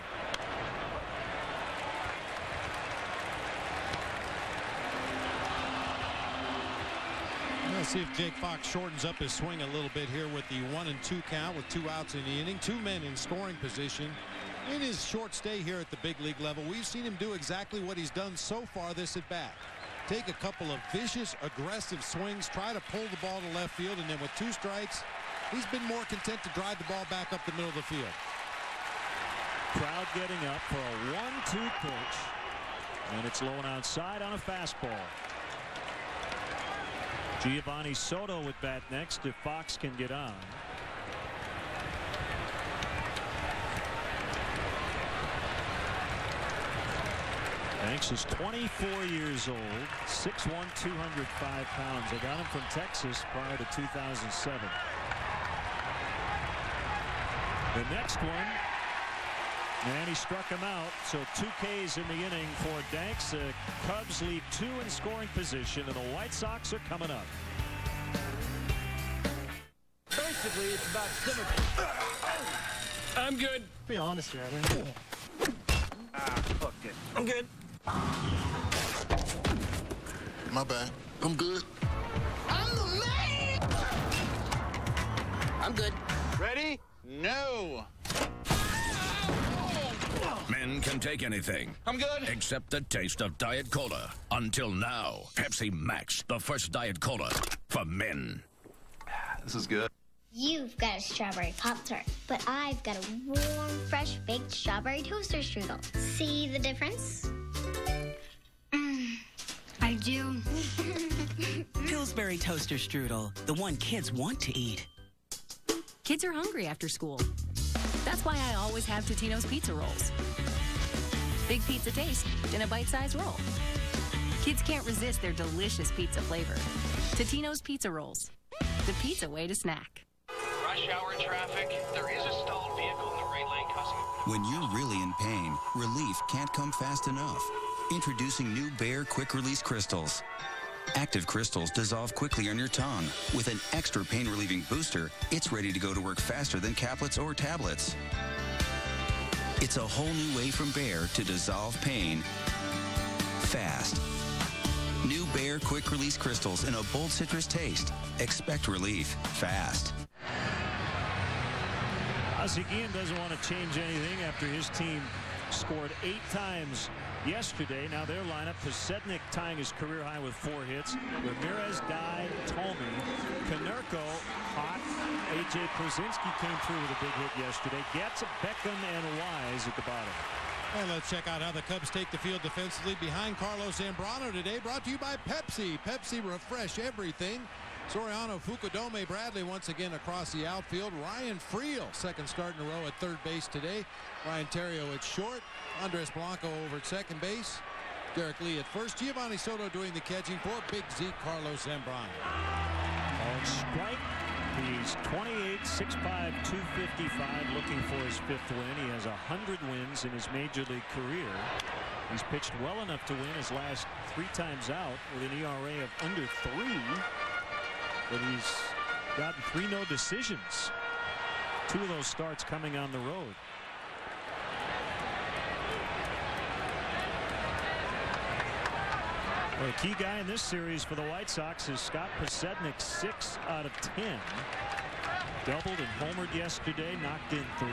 Let's see if Jake Fox shortens up his swing a little bit here with the 1-2 count with 2 outs in the inning. 2 men in scoring position. In his short stay here at the big league level, we've seen him do exactly what he's done so far this at bat. Take a couple of vicious, aggressive swings, try to pull the ball to left field, and then with 2 strikes, he's been more content to drive the ball back up the middle of the field.
Crowd getting up for a 1-2 pitch, and it's low and outside on a fastball. Giovanni Soto would bat next if Fox can get on. Banks is 24 years old, 6'1", 205 pounds. They got him from Texas prior to 2007. The next one, and he struck him out, so 2 Ks in the inning for Danks. The Cubs lead 2 in scoring position, and the White Sox are coming up.
Basically, it's about symmetry. I'm good. Be honest here, man. Fuck it. I'm good.
My bad. I'm good.
I'm the man! I'm good. Ready? No.
Men can take anything.
I'm good.
Except the taste of Diet Cola. Until now, Pepsi Max, the first Diet Cola for men.
This is good.
You've got a strawberry Pop-Tart, but I've got a warm, fresh baked strawberry toaster strudel. See the difference? I do.
Pillsbury Toaster Strudel, the one kids want to eat.
Kids are hungry after school. That's why I always have Totino's Pizza Rolls. Big pizza taste in a bite-sized roll. Kids can't resist their delicious pizza flavor. Totino's Pizza Rolls, the pizza way to snack.
Rush hour traffic. There is a stalled vehicle in the right lane causing...
When you're really in pain, relief can't come fast enough. Introducing new Bayer Quick Release Crystals. Active crystals dissolve quickly on your tongue. With an extra pain-relieving booster, it's ready to go to work faster than caplets or tablets. It's a whole new way from Bayer to dissolve pain fast. New Bayer Quick Release Crystals in a bold citrus taste. Expect relief fast.
Ozzie doesn't want to change anything after his team scored 8 times yesterday. Now their lineup, Posednik tying his career high with 4 hits. Ramirez died, Tomey, Konerko, hot. A.J. Przinsky came through with a big hit yesterday. Getz, Beckham, and Wise at the bottom.
And let's check out how the Cubs take the field defensively behind Carlos Zambrano today. Brought to you by Pepsi. Pepsi, refresh everything. Soriano, Fukudome, Bradley once again across the outfield. Ryan Friel, second start in a row at third base today. Ryan Terrio at short. Andres Blanco over at second base. Derek Lee at first. Giovanni Soto doing the catching for Big Z, Carlos Zambrano.
On strike. He's 28, 6'5", 255, looking for his 5th win. He has 100 wins in his major league career. He's pitched well enough to win his last 3 times out with an ERA of under 3. But he's gotten 3 no decisions. 2 of those starts coming on the road. Well, the key guy in this series for the White Sox is Scott Posednik, 6 out of 10. Doubled and homered yesterday, knocked in 3.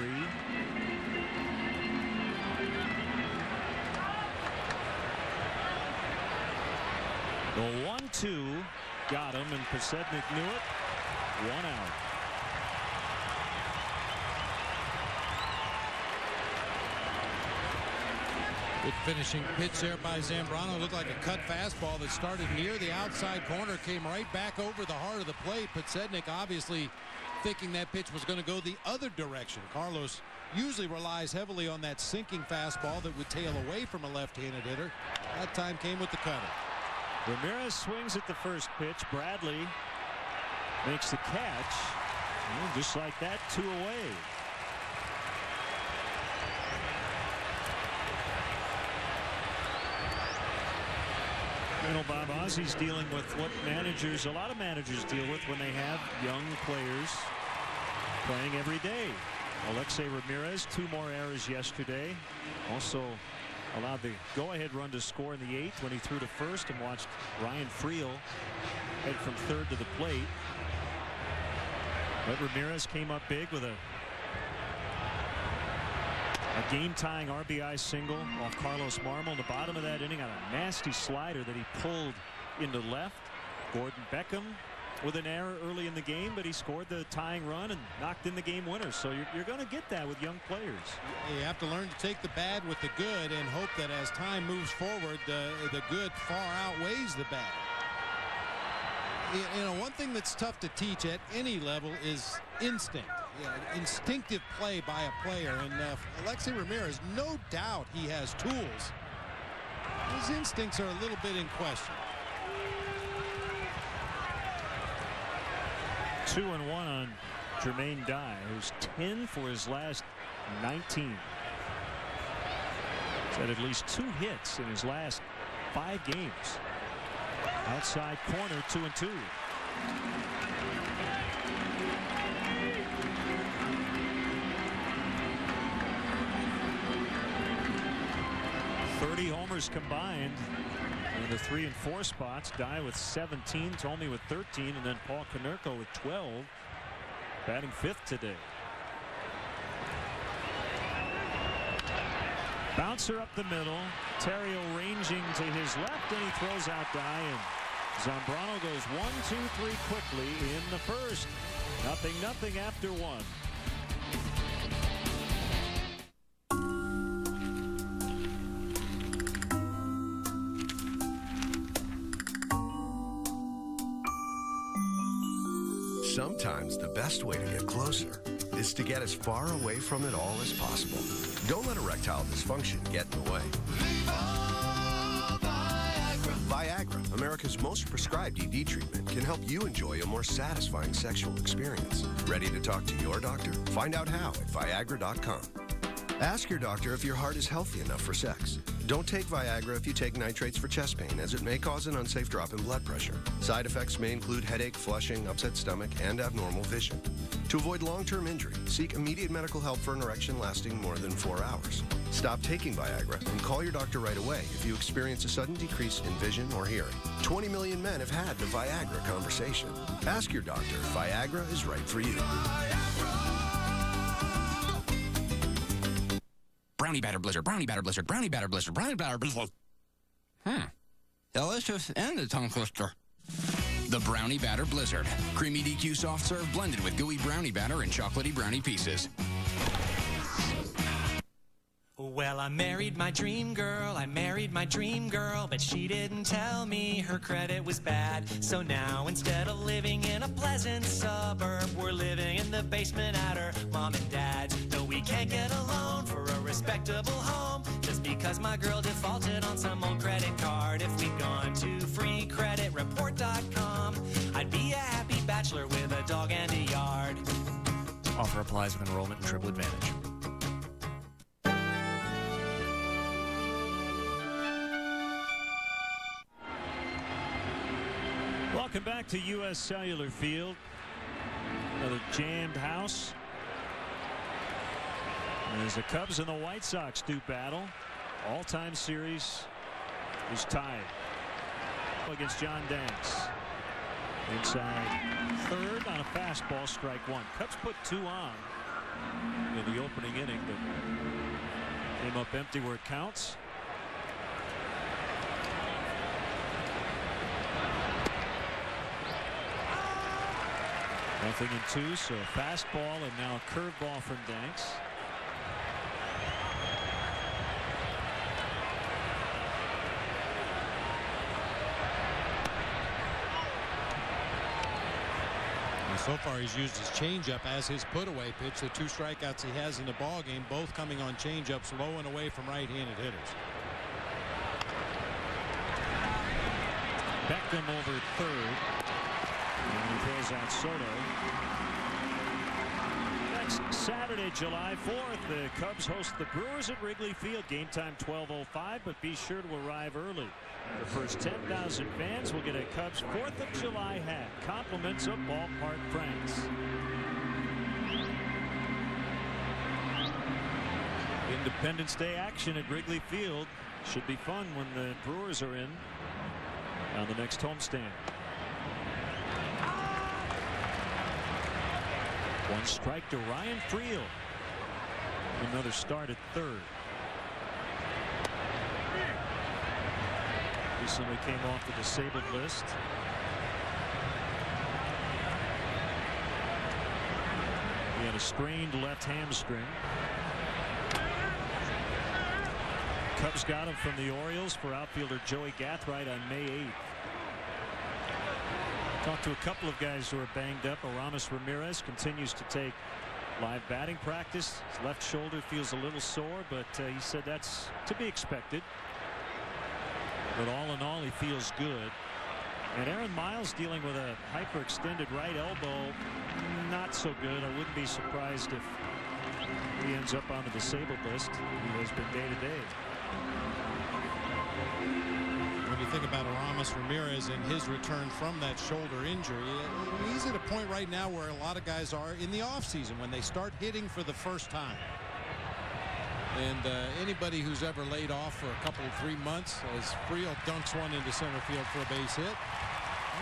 The 1-2 got him, and Posednik knew it. 1 out.
Good finishing pitch there by Zambrano. Looked like a cut fastball that started near the outside corner, came right back over the heart of the plate. Posednik obviously
thinking that pitch was going to go the other direction. Carlos usually relies heavily on that sinking fastball that would tail away from a left-handed hitter. That time came with the cutter.
Ramirez swings at the first pitch. Bradley makes the catch. And just like that, 2 away. You know, Bob, Ozzy's dealing with what a lot of managers deal with when they have young players playing every day. Alexei Ramirez, 2 more errors yesterday. Also allowed the go-ahead run to score in the 8th when he threw to first and watched Ryan Friel head from third to the plate. But Ramirez came up big with a game-tying RBI single off Carlos Marmol in the bottom of that inning on a nasty slider that he pulled into left. Gordon Beckham with an error early in the game, but he scored the tying run and knocked in the game winner. So you're going to get that with young players.
You have to learn to take the bad with the good and hope that as time moves forward, the good far outweighs the bad. You know, one thing that's tough to teach at any level is instinct. Instinctive play by a player, and Alexei Ramirez, no doubt he has tools. His instincts are a little bit in question.
2-1 on Jermaine Dye, who's 10 for his last 19. He's had at least 2 hits in his last 5 games. Outside corner, 2-2. Homers combined in the 3 and 4 spots. Dye with 17, Thome with 13, and then Paul Konerko with 12, batting 5th today. Bouncer up the middle. Terrio ranging to his left, and he throws out Dye, and Zambrano goes 1, 2, 3 quickly in the first. 0-0 after 1.
Sometimes the best way to get closer is to get as far away from it all as possible. Don't let erectile dysfunction get in the way. Viagra, America's most prescribed ED treatment, can help you enjoy a more satisfying sexual experience. Ready to talk to your doctor? Find out how at Viagra.com. Ask your doctor if your heart is healthy enough for sex. Don't take Viagra if you take nitrates for chest pain, as it may cause an unsafe drop in blood pressure. Side effects may include headache, flushing, upset stomach, and abnormal vision. To avoid long-term injury, seek immediate medical help for an erection lasting more than 4 hours. Stop taking Viagra and call your doctor right away if you experience a sudden decrease in vision or hearing. 20 million men have had the Viagra conversation. Ask your doctor if Viagra is right for you.
Brownie batter blizzard, brownie batter blizzard, brownie batter blizzard, brownie batter blizzard. Delicious and a tongue twister. The Brownie Batter Blizzard. Creamy DQ soft serve blended with gooey brownie batter and chocolatey brownie pieces.
Well, I married my dream girl, but she didn't tell me her credit was bad. So now, instead of living in a pleasant suburb, we're living in the basement at her mom and dad's. Though we can't get a loan for a respectable home, just because my girl defaulted on some old credit card. If we'd gone to freecreditreport.com, I'd be a happy bachelor with a dog and a yard.
Offer applies with enrollment and Triple Advantage.
Welcome back to U.S. Cellular Field. Another jammed house. As the Cubs and the White Sox do battle, all-time series is tied against John Danks. Inside third on a fastball, strike 1. Cubs put 2 on in the opening inning, but came up empty where it counts. Nothing in 2, so a fastball and now a curveball from Danks.
So far, he's used his changeup as his put-away pitch. The 2 strikeouts he has in the ball game, both coming on changeups low and away from right-handed hitters.
Beckham over third. And he throws out Soto. Next Saturday, July 4th, the Cubs host the Brewers at Wrigley Field. Game time 12:05, but be sure to arrive early. The first 10,000 fans will get a Cubs 4th of July hat. Compliments of Ballpark Franks. Independence Day action at Wrigley Field. Should be fun when the Brewers are in on the next homestand. 1 strike to Ryan Friel. Another start at third. Recently came off the disabled list. He had a strained left hamstring. Cubs got him from the Orioles for outfielder Joey Gathright on May 8th. Talked to a couple of guys who are banged up. Aramis Ramirez continues to take live batting practice. His left shoulder feels a little sore, but he said that's to be expected. But all in all, he feels good. And Aaron Miles dealing with a hyperextended right elbow. Not so good. I wouldn't be surprised if he ends up on the disabled list. He has been day to day.
When you think about Aramis Ramirez and his return from that shoulder injury, he's at a point right now where a lot of guys are in the offseason when they start hitting for the first time. And anybody who's ever laid off for a couple of 3 months, as Friel dunks one into center field for a base hit,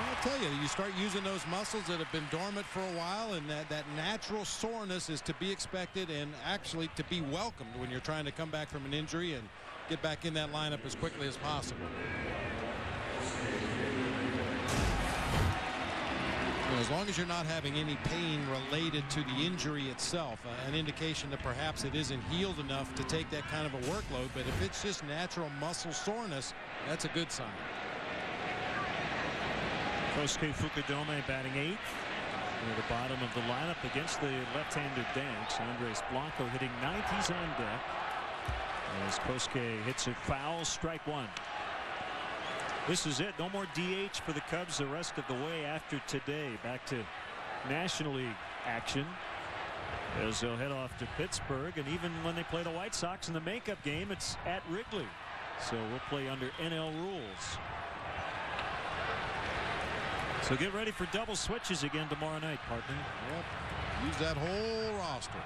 I'll tell you, you start using those muscles that have been dormant for a while, and that natural soreness is to be expected and actually to be welcomed when you're trying to come back from an injury and get back in that lineup as quickly as possible. As long as you're not having any pain related to the injury itself, an indication that perhaps it isn't healed enough to take that kind of a workload. But if it's just natural muscle soreness, that's a good sign.
Kosuke Fukudome batting 8th. Near the bottom of the lineup against the left-hander Danks. Andres Blanco hitting 9th. He's on deck. As Kosuke hits it foul, strike 1. This is it. No more DH for the Cubs the rest of the way after today. Back to National League action as they'll head off to Pittsburgh. And even when they play the White Sox in the makeup game, it's at Wrigley. So we'll play under NL rules. So get ready for double switches again tomorrow night, partner.
Yep. Use that whole roster.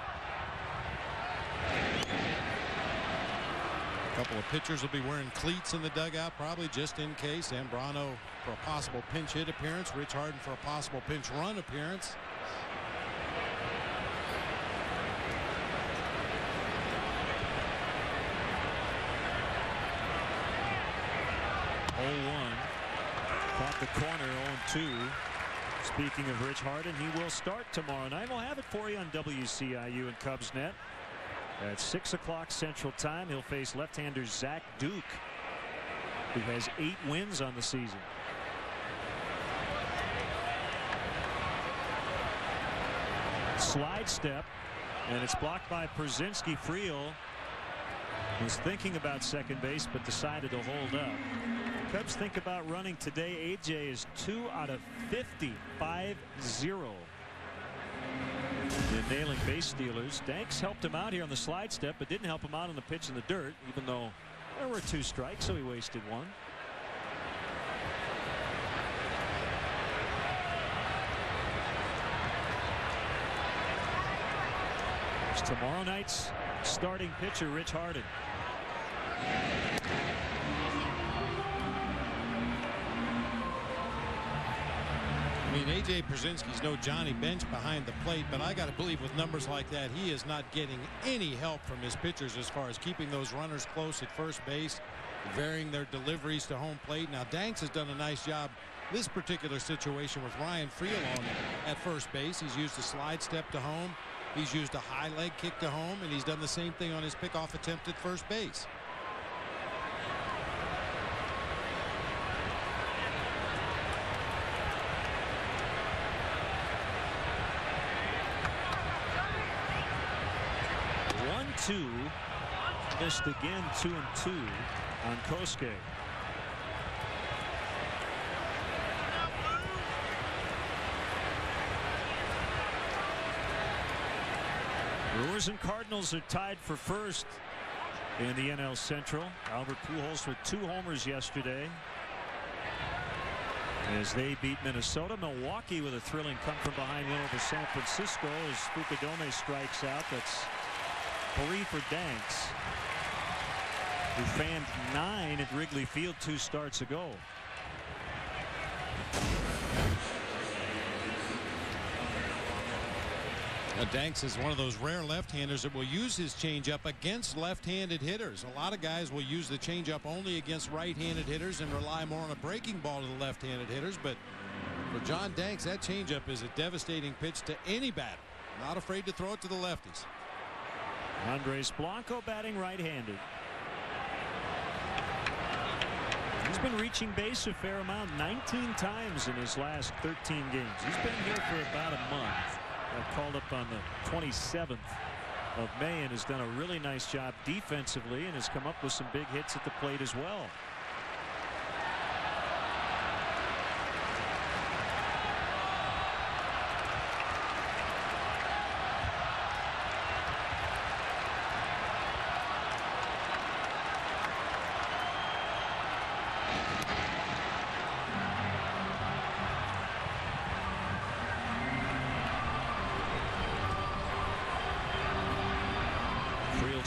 A couple of pitchers will be wearing cleats in the dugout, probably just in case. Zambrano for a possible pinch hit appearance. Rich Harden for a possible pinch run appearance.
Caught the corner 0-2. Speaking of Rich Harden, he will start tomorrow night. We'll have it for you on WCIU and Cubsnet. At 6 o'clock Central Time, he'll face left-hander Zach Duke, who has 8 wins on the season. Slide step, and it's blocked by Przinsky. Friel was thinking about second base, but decided to hold up. Cubs think about running today. AJ is 2 out of 50, 5-0. In nailing base stealers. Danks helped him out here on the slide step, but didn't help him out on the pitch in the dirt, even though there were 2 strikes, so he wasted 1. It's tomorrow night's starting pitcher, Rich Harden.
I mean, A.J. Przinsky's no Johnny Bench behind the plate, but I got to believe with numbers like that, he is not getting any help from his pitchers as far as keeping those runners close at first base, varying their deliveries to home plate. Now, Danks has done a nice job this particular situation with Ryan Friel on at first base. He's used a slide step to home. He's used a high leg kick to home, and he's done the same thing on his pickoff attempt at first base.
2. Missed again, 2-2 on Kosuke. Brewers and Cardinals are tied for first in the NL Central. Albert Pujols with 2 homers yesterday as they beat Minnesota. Milwaukee with a thrilling come-from-behind win over San Francisco as Fukudome strikes out. That's 3 for Danks, who fanned 9 at Wrigley Field 2 starts ago.
Danks is one of those rare left-handers that will use his changeup against left-handed hitters. A lot of guys will use the changeup only against right-handed hitters and rely more on a breaking ball to the left-handed hitters. But for John Danks, that changeup is a devastating pitch to any batter. Not afraid to throw it to the lefties.
Andres Blanco batting right-handed. He's been reaching base a fair amount, 19 times in his last 13 games. He's been here for about a month. Called up on the 27th of May and has done a really nice job defensively and has come up with some big hits at the plate as well.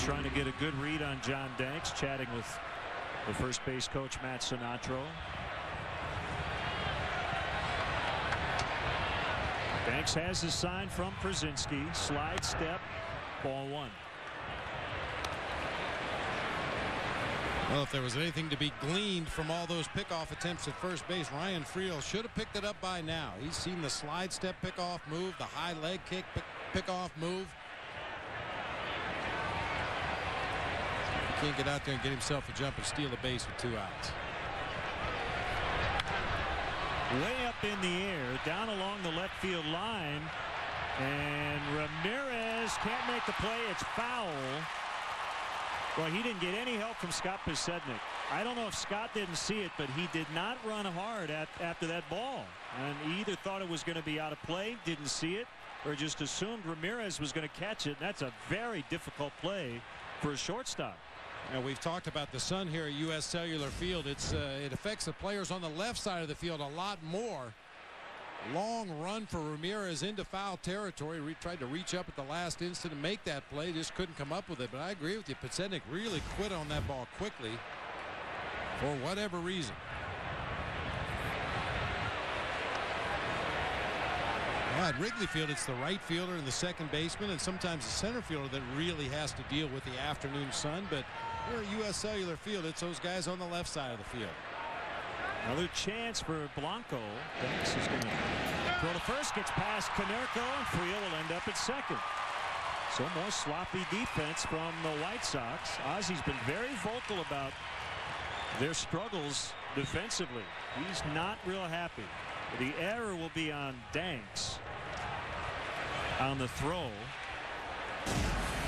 Trying to get a good read on John Danks, chatting with the first base coach Matt Sinatro. Danks has his sign from Przinsky. Slide step, ball 1.
Well, if there was anything to be gleaned from all those pickoff attempts at first base, Ryan Friel should have picked it up by now. He's seen the slide step pickoff move, the high leg kick pickoff move. Can't get out there and get himself a jump and steal a base with 2 outs.
Way up in the air, down along the left field line, and Ramirez can't make the play. It's foul. Well, he didn't get any help from Scott Podsednik. I don't know if Scott didn't see it, but he did not run hard after that ball. And he either thought it was going to be out of play, didn't see it, or just assumed Ramirez was going to catch it. That's a very difficult play for a shortstop.
Now, we've talked about the sun here at U.S. Cellular Field. It affects the players on the left side of the field a lot more. Long run for Ramirez into foul territory. Tried to reach up at the last instant and make that play. Just couldn't come up with it. But I agree with you. Podsednik really quit on that ball quickly for whatever reason. Well, at Wrigley Field, it's the right fielder and the second baseman and sometimes the center fielder that really has to deal with the afternoon sun. But here at U.S. Cellular Field, it's those guys on the left side of the field.
Another chance for Blanco. Danks is going to throw to first, gets past Konerko, and Friel will end up at second. So more sloppy defense from the White Sox. Ozzy's been very vocal about their struggles defensively. He's not real happy. The error will be on Danks on the throw.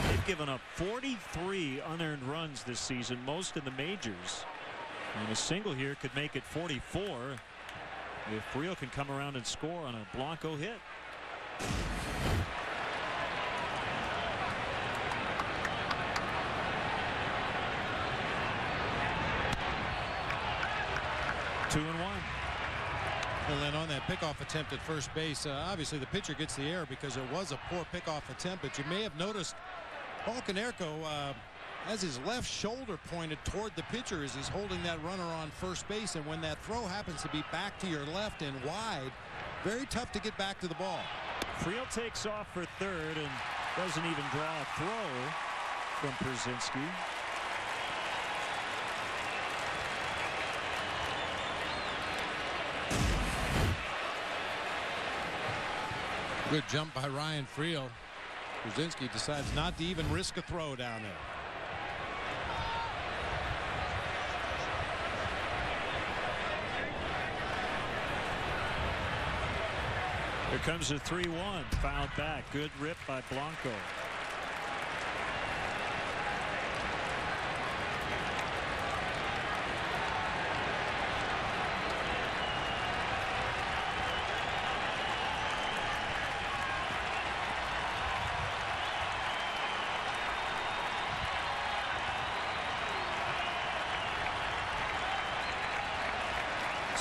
They've given up 43 unearned runs this season, most in the majors. And a single here could make it 44 if Friel can come around and score on a Blanco hit. Two and one.
And then on that pickoff attempt at first base, obviously the pitcher gets the error because it was a poor pickoff attempt. But you may have noticed Paul Konerko has his left shoulder pointed toward the pitcher as he's holding that runner on first base. And when that throw happens to be back to your left and wide, very tough to get back to the ball.
Friel takes off for third and doesn't even draw a throw from Przinsky.
Good jump by Ryan Friel. Przinsky decides not to even risk a throw down there.
Here comes a 3-1. Fouled back. Good rip by Blanco.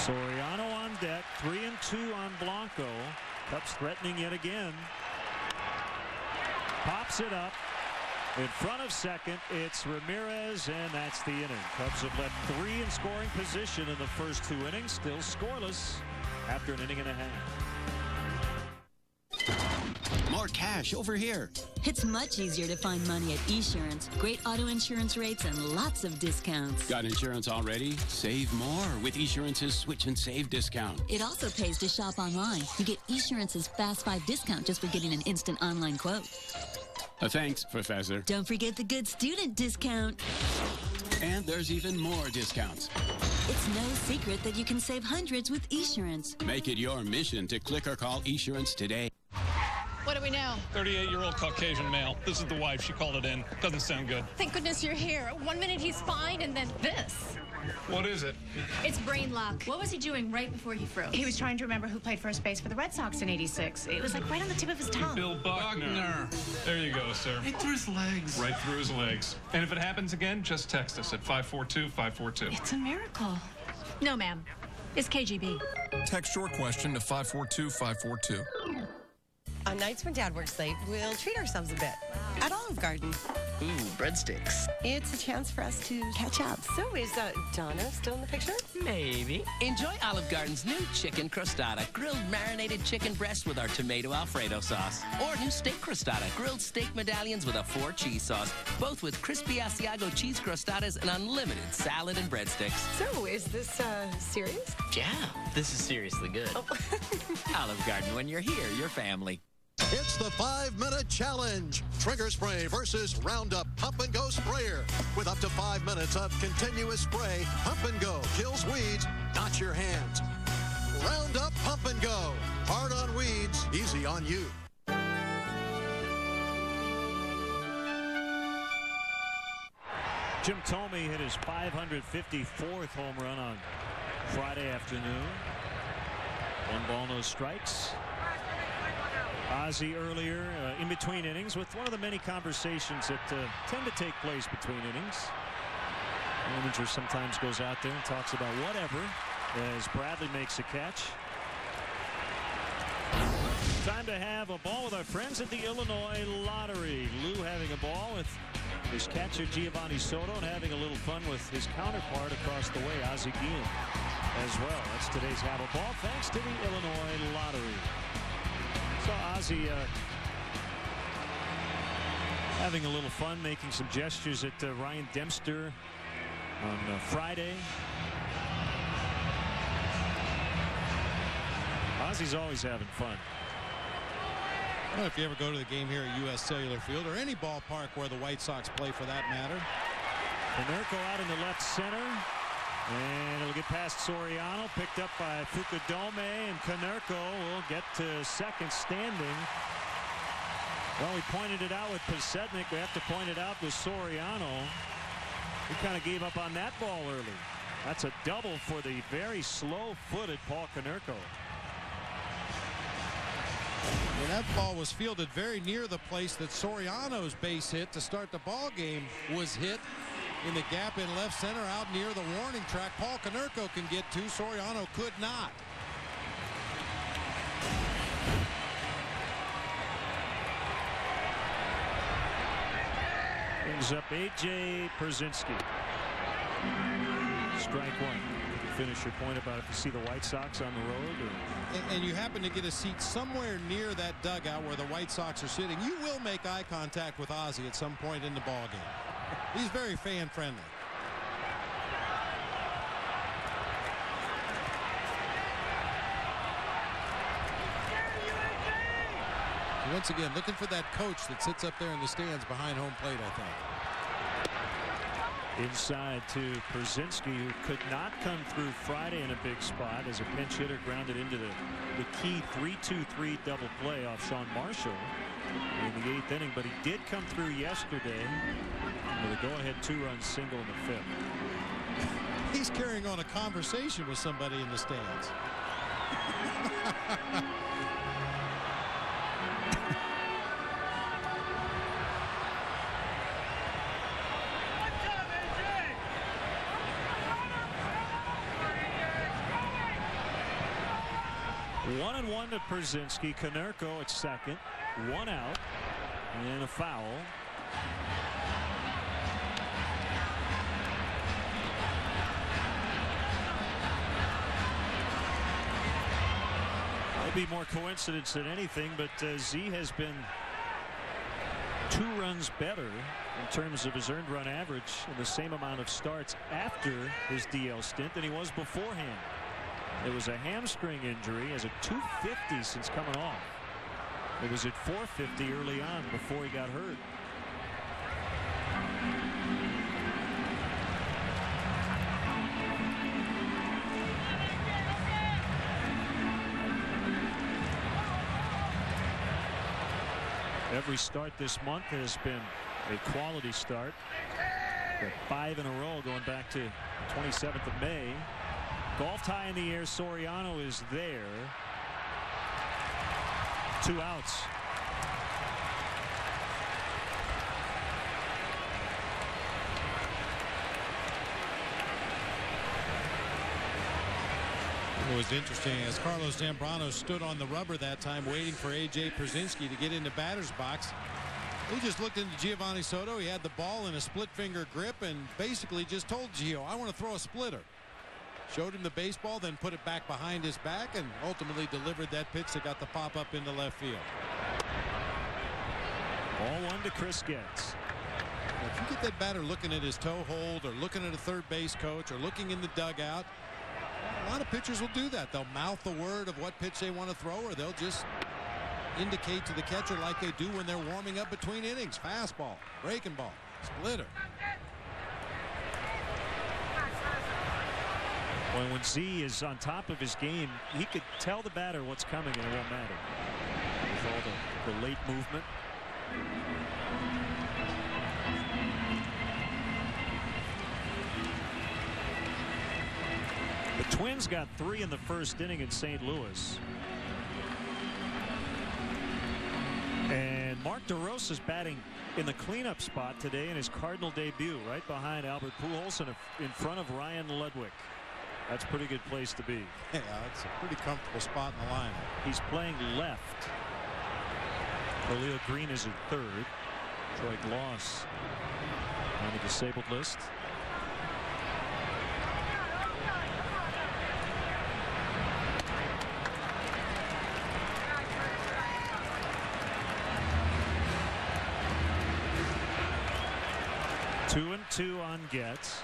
Soriano on deck, 3-2 on Blanco. Cubs threatening yet again. Pops it up. In front of second, it's Ramirez, and that's the inning. Cubs have left 3 in scoring position in the first 2 innings, still scoreless after an inning and a half.
More cash over here.
It's much easier to find money at Esurance. Great auto insurance rates and lots of discounts.
Got insurance already? Save more with Esurance's Switch and Save discount.
It also pays to shop online. You get Esurance's Fast 5 discount just for getting an instant online quote.
Thanks, Professor.
Don't forget the good student discount.
And there's even more discounts.
It's no secret that you can save hundreds with Esurance.
Make it your mission to click or call Esurance today.
What do we know?
38-year-old Caucasian male. This is the wife. She called it in. Doesn't sound good.
Thank goodness you're here. 1 minute he's fine, and then this.
What is it?
It's brain lock. What was he doing right before he froze?
He was trying to remember who played first base for the Red Sox in '86. It was like right on the tip of his tongue.
Bill Buckner. There you go, sir.
Right through his legs.
Right through his legs. And if it happens again, just text us at 542-542.
It's a miracle. No, ma'am. It's KGB.
Text your question to 542-542.
On nights when Dad works late, we'll treat ourselves a bit at Olive Garden.
Ooh, breadsticks.
It's a chance for us to catch up. So is Donna still in the picture?
Maybe. Enjoy Olive Garden's new chicken crostata, grilled marinated chicken breast with our tomato Alfredo sauce. Or new steak crostata, grilled steak medallions with a 4 cheese sauce, both with crispy Asiago cheese crostatas and unlimited salad and breadsticks.
So is this serious?
Yeah, this is seriously good.
Oh.
Olive Garden, when you're here, your family.
It's the 5-minute challenge. Trigger Spray versus Roundup Pump and Go Sprayer. With up to 5 minutes of continuous spray, Pump and Go kills weeds, not your hands. Roundup Pump and Go. Hard on weeds, easy on you.
Jim Thome hit his 554th home run on Friday afternoon. 1 ball, no strikes. Ozzie earlier in between innings with one of the many conversations that tend to take place between innings. The manager sometimes goes out there and talks about whatever as Bradley makes a catch. Time to have a ball with our friends at the Illinois Lottery. Lou having a ball with his catcher Giovanni Soto and having a little fun with his counterpart across the way, Ozzie Guillen, as well. That's today's Have a Ball thanks to the Illinois Lottery. So Ozzie having a little fun, making some gestures at Ryan Dempster on Friday. Ozzie's always having fun.
Well, if you ever go to the game here at U.S. Cellular Field or any ballpark where the White Sox play for that matter.
Konerko out in the left center. And it'll get past Soriano, picked up by Fukudome, and Konerko will get to second standing. Well, we pointed it out with Pasetnik. We have to point it out with Soriano. He kind of gave up on that ball early. That's a double for the very slow-footed Paul Konerko.
And that ball was fielded very near the place that Soriano's base hit to start the ball game was hit. In the gap in left center out near the warning track. Paul Konerko can get to. Soriano could not.
Brings up A.J. Pierzynski. Strike 1. Finish your point about if you see the White Sox on the road.
And you happen to get a seat somewhere near that dugout where the White Sox are sitting. You will make eye contact with Ozzie at some point in the ball game. He's very fan-friendly. Once again, looking for that coach that sits up there in the stands behind home plate, I think.
Inside to Pierzynski, who could not come through Friday in a big spot as a pinch hitter grounded into the key 3-2-3 double play off Sean Marshall in the 8th inning, but he did come through yesterday with a go-ahead 2-run single in the 5th.
He's carrying on a conversation with somebody in the stands.
1-1 to Przinsky. Konerko at second. 1 out. And a foul. Maybe more coincidence than anything, but Z has been 2 runs better in terms of his earned run average in the same amount of starts after his DL stint than he was beforehand. It was a hamstring injury, as a 250 since coming off. It was at 450 early on before he got hurt. Every start this month has been a quality start. Got 5 in a row going back to 27th of May. Golf tie in the air. Soriano is there. 2 outs.
It was interesting as Carlos Zambrano stood on the rubber that time waiting for A.J. Przinsky to get into batter's box. He just looked into Giovanni Soto. He had the ball in a split finger grip and basically just told Gio, I want to throw a splitter. Showed him the baseball, then put it back behind his back and ultimately delivered that pitch that got the pop up into left field.
Ball 1 to Chris Getz.
If you get that batter looking at his toe hold or looking at a third base coach or looking in the dugout, a lot of pitchers will do that. They'll mouth the word of what pitch they want to throw, or they'll just indicate to the catcher like they do when they're warming up between innings. Fastball, breaking ball, splitter.
Well, when Z is on top of his game, he could tell the batter what's coming and it won't matter. With all the late movement. The Twins got 3 in the first inning in St. Louis. And Mark DeRosa is batting in the cleanup spot today in his Cardinal debut, right behind Albert Pujols and in front of Ryan Ludwig. That's a pretty good place to be.
Yeah, it's a pretty comfortable spot in the lineup.
He's playing left. Khalil Green is at third. Troy Gloss on the disabled list. Two and 2 on Getz.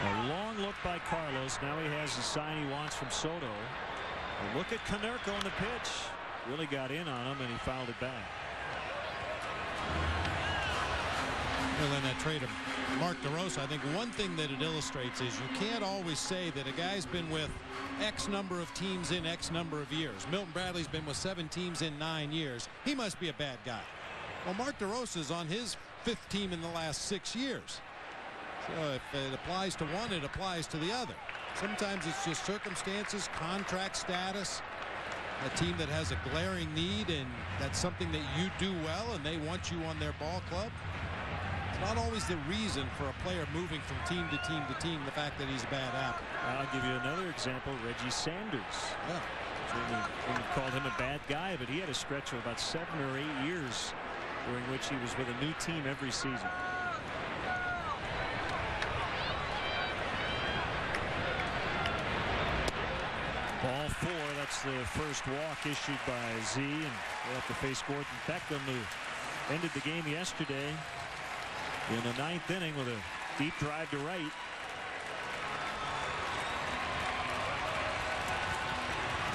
A long look by Carlos. Now he has the sign he wants from Soto. A look at Konerko on the pitch. Really got in on him and he fouled it back.
Well, in that trade of Mark DeRosa, I think one thing that it illustrates is you can't always say that a guy's been with X number of teams in X number of years. Milton Bradley's been with 7 teams in 9 years. He must be a bad guy. Well, Mark DeRosa's on his 5th team in the last 6 years. So if it applies to one, it applies to the other. Sometimes it's just circumstances, contract status, a team that has a glaring need and that's something that you do well and they want you on their ball club. It's not always the reason for a player moving from team to team to team, the fact that he's a bad apple.
I'll give you another example, Reggie Sanders.
Yeah.
We called him a bad guy, but he had a stretch of about 7 or 8 years during which he was with a new team every season. Ball 4, that's the first walk issued by Z, and we'll have to face Gordon Beckham, who ended the game yesterday in the 9th inning with a deep drive to right.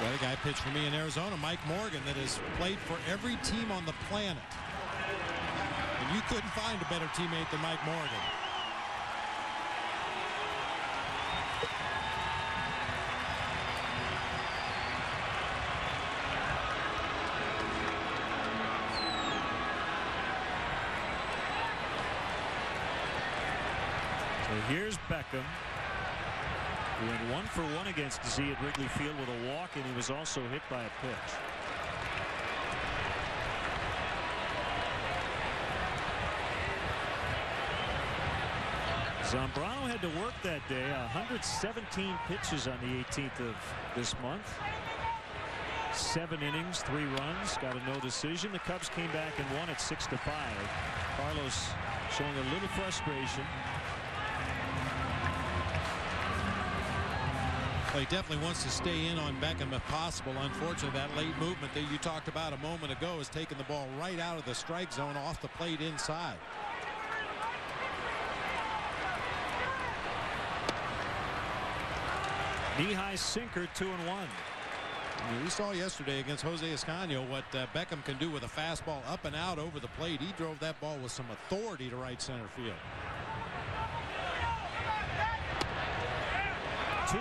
Well, a guy pitched for me in Arizona, Mike Morgan, that has played for every team on the planet. And you couldn't find a better teammate than Mike Morgan.
So here's Beckham, who went 1 for 1 against Z at Wrigley Field with a walk, and he was also hit by a pitch. Zambrano had to work that day. 117 pitches on the 18th of this month. 7 innings, 3 runs, got a no decision. The Cubs came back and won at 6-5. Carlos showing a little frustration.
Well, he definitely wants to stay in on Beckham if possible. Unfortunately, that late movement that you talked about a moment ago is taking the ball right out of the strike zone off the plate inside.
Knee-high sinker, 2-1.
We saw yesterday against Jose Escanio what Beckham can do with a fastball up and out over the plate. He drove that ball with some authority to right center field.
2-2.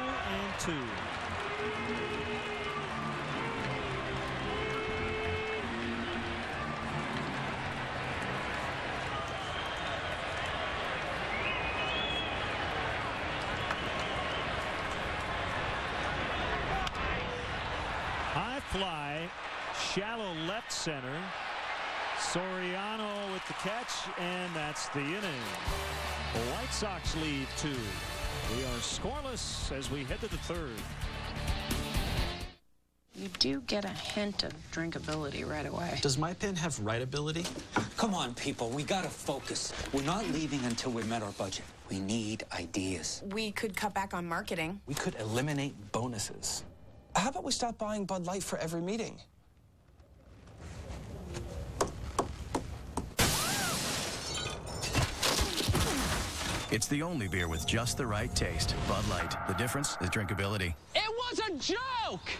High fly, shallow left center. Soriano with the catch, and that's the inning. The White Sox lead 2. We are scoreless as we head to the 3rd.
You do get a hint of drinkability right away.
Does my pen have writability?
Come on, people. We gotta focus. We're not leaving until we've met our budget. We need ideas.
We could cut back on marketing.
We could eliminate bonuses. How about we stop buying Bud Light for every meeting?
It's the only beer with just the right taste. Bud Light. The difference is drinkability.
It was a joke!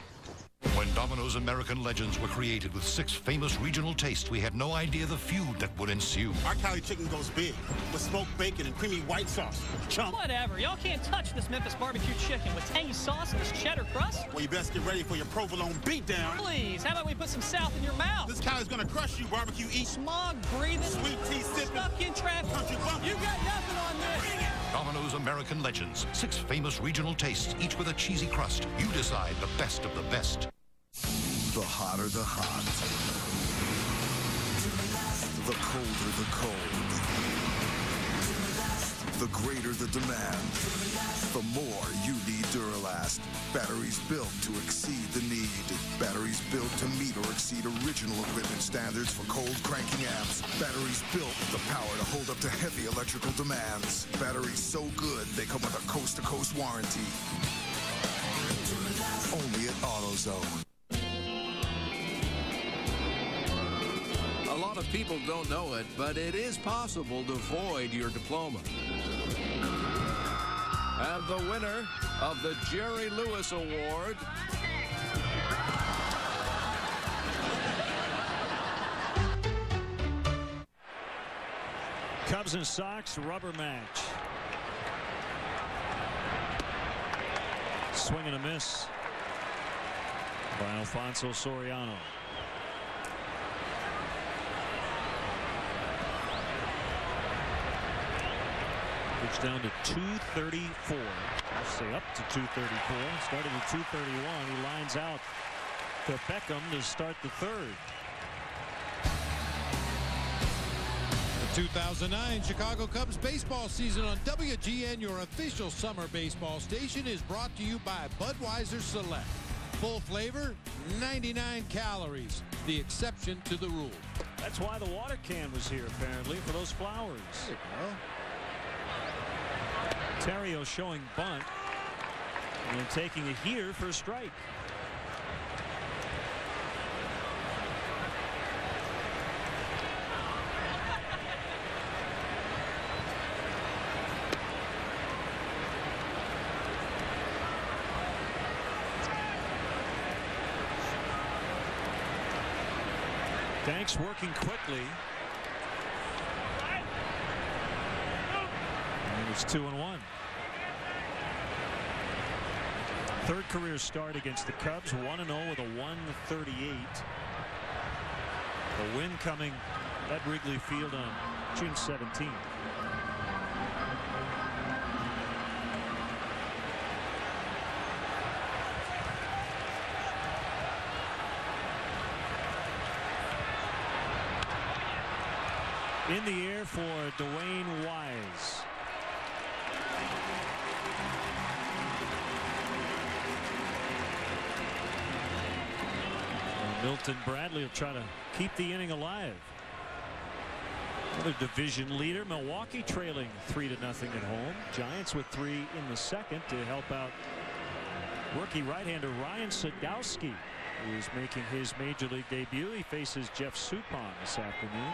When Domino's American Legends were created with 6 famous regional tastes, we had no idea the feud that would ensue.
Our Cali chicken goes big with smoked bacon and creamy white sauce. Chump.
Whatever. Y'all can't touch this Memphis barbecue chicken with tangy sauce and this cheddar crust.
Well, you best get ready for your provolone beatdown.
Please, how about we put some South in your mouth?
This Cali's gonna crush you, barbecue eat.
Smog breathing,
sweet tea sipping,
stuck in traffic.
Country bumpkin.
You got nothing on this.
Bring it.
Domino's American Legends. 6 famous regional tastes, each with a cheesy crust. You decide the best of the best.
The hotter the hot. The colder the cold. The greater the demand. The more you need Duralast. Batteries built to exceed the need. Batteries built to meet or exceed original equipment standards for cold cranking amps. Batteries built with the power to hold up to heavy electrical demands. Batteries so good they come with a coast-to-coast warranty. Only at AutoZone.
A lot of people don't know it, but it is possible to void your diploma. And the winner of the Jerry Lewis Award
Cubs and Sox rubber match. Swing and a miss by Alfonso Soriano. Pitch down to 234. I'll say up to 234. Started at 231. He lines out to Beckham to start the 3rd.
The 2009 Chicago Cubs baseball season on WGN, your official summer baseball station, is brought to you by Budweiser Select. Full flavor, 99 calories, the exception to the rule.
That's why the water can was here, apparently, for those flowers.
There you go.
Terrio showing bunt and taking a heater for a strike. Danks working quickly. It's 2-1. 3rd career start against the Cubs, 1-0 with a 138. The win coming at Wrigley Field on June 17th. In the air for Dwayne Wise. Milton Bradley will try to keep the inning alive. Another division leader, Milwaukee trailing 3-0 at home. Giants with 3 in the second to help out rookie right-hander Ryan Sadowski, who is making his major league debut. He faces Jeff Suppan this afternoon.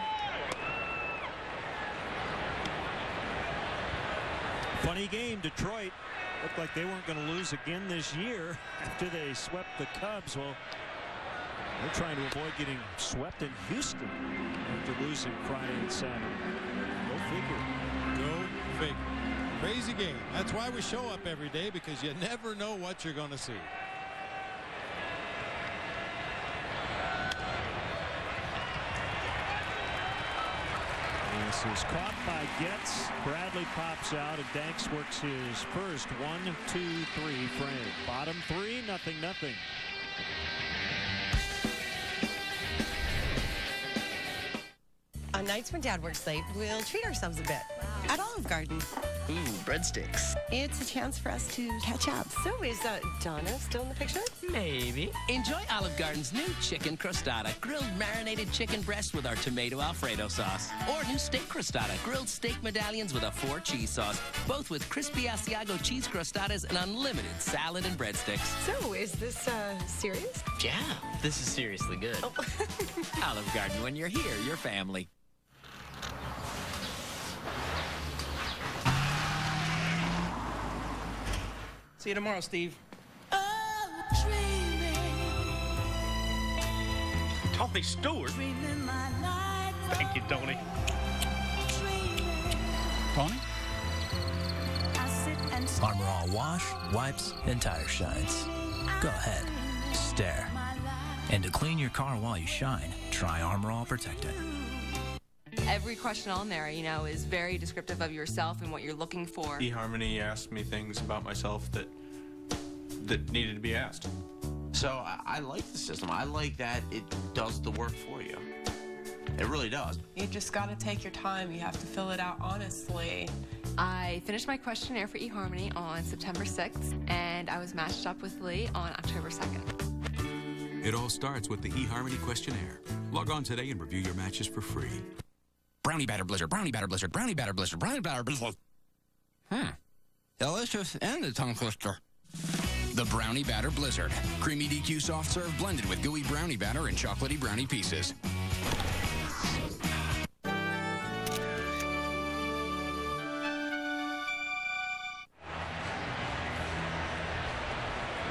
Funny game. Detroit looked like they weren't going to lose again this year after they swept the Cubs. Well, they're trying to avoid getting swept in Houston after losing Friday and Saturday. Go figure.
Go figure. Crazy game. That's why we show up every day, because you never know what you're going to see.
This is caught by Getz. Bradley pops out, and Danks works his first 1, 2, 3 frame. Bottom 3, 0-0.
On nights when Dad works late, we'll treat ourselves a bit at Olive Garden.
Ooh, breadsticks.
It's a chance for us to catch up. So is Donna still in the picture?
Maybe. Enjoy Olive Garden's new chicken crostata, grilled marinated chicken breast with our tomato Alfredo sauce. Or new steak crostata, grilled steak medallions with a 4 cheese sauce, both with crispy Asiago cheese crostatas and unlimited salad and breadsticks.
So is this serious?
Yeah, this is seriously good.
Oh.
Olive Garden, when you're here, you're family.
See you tomorrow, Steve. Tony Stewart. Thank you, Tony.
Tony? Armor All wash, wipes, and tire shines. Go ahead, stare. And to clean your car while you shine, try Armor All Protectant.
Every question on there, you know, is very descriptive of yourself and what you're looking for.
eHarmony asked me things about myself that needed to be asked.
So I like the system. I like that it does the work for you. It really does.
You just got to take your time. You have to fill it out honestly.
I finished my questionnaire for eHarmony on September 6th, and I was matched up with Lee on October 2nd.
It all starts with the eHarmony questionnaire. Log on today and review your matches for free.
Brownie batter blizzard, brownie batter blizzard, brownie batter blizzard, brownie batter blizzard. Delicious and a tongue twister. The Brownie Batter Blizzard. Creamy DQ soft serve blended with gooey brownie batter and chocolatey brownie pieces.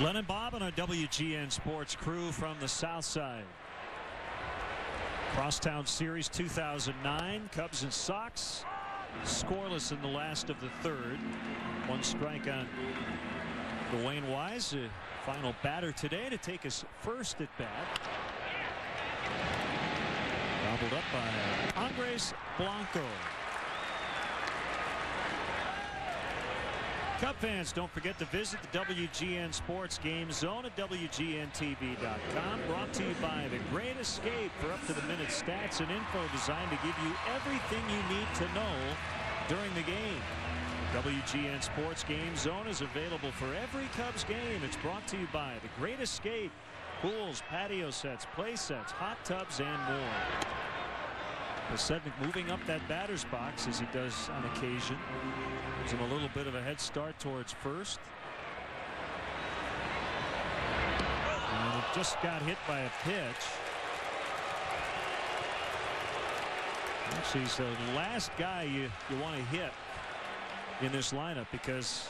Len and Bob on a WGN Sports crew from the South Side. Crosstown Series 2009. Cubs and Sox scoreless in the last of the third. 1 strike on Dwayne Wise, the final batter today to take his first at bat. Gobbled up by Andres Blanco. Cub fans, don't forget to visit the WGN Sports Game Zone at WGNTV.com. Brought to you by The Great Escape for up-to-the-minute stats and info designed to give you everything you need to know during the game. WGN Sports Game Zone is available for every Cubs game. It's brought to you by The Great Escape. Pools, patio sets, play sets, hot tubs, and more. Pasednik moving up that batter's box as he does on occasion. Gives him a little bit of a head start towards first. And it just got hit by a pitch. Actually, he's the last guy you want to hit in this lineup because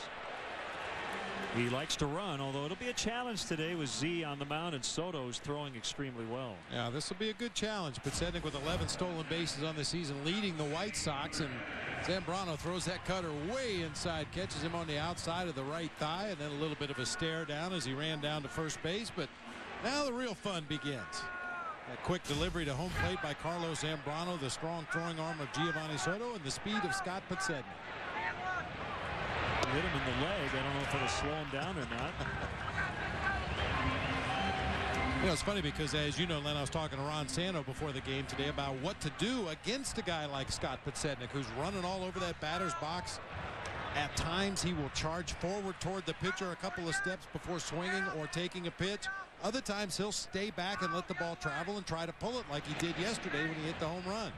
he likes to run, although it'll be a challenge today with Z on the mound and Soto's throwing extremely well.
Yeah, this will be a good challenge. Pasednik with 11 stolen bases on the season, leading the White Sox, and Zambrano throws that cutter way inside, catches him on the outside of the right thigh, and then a little bit of a stare down as he ran down to first base. But now the real fun begins. A quick delivery to home plate by Carlos Zambrano, the strong throwing arm of Giovanni Soto, and the speed of Scott Pasednik.
Hit him in the leg. I don't know if it'll slow him down or not.
You know, it's funny because, as you know, Len, I was talking to Ron Santo before the game today about what to do against a guy like Scott Pasednik, who's running all over that batter's box. At times, he will charge forward toward the pitcher a couple of steps before swinging or taking a pitch. Other times, he'll stay back and let the ball travel and try to pull it like he did yesterday when he hit the home run.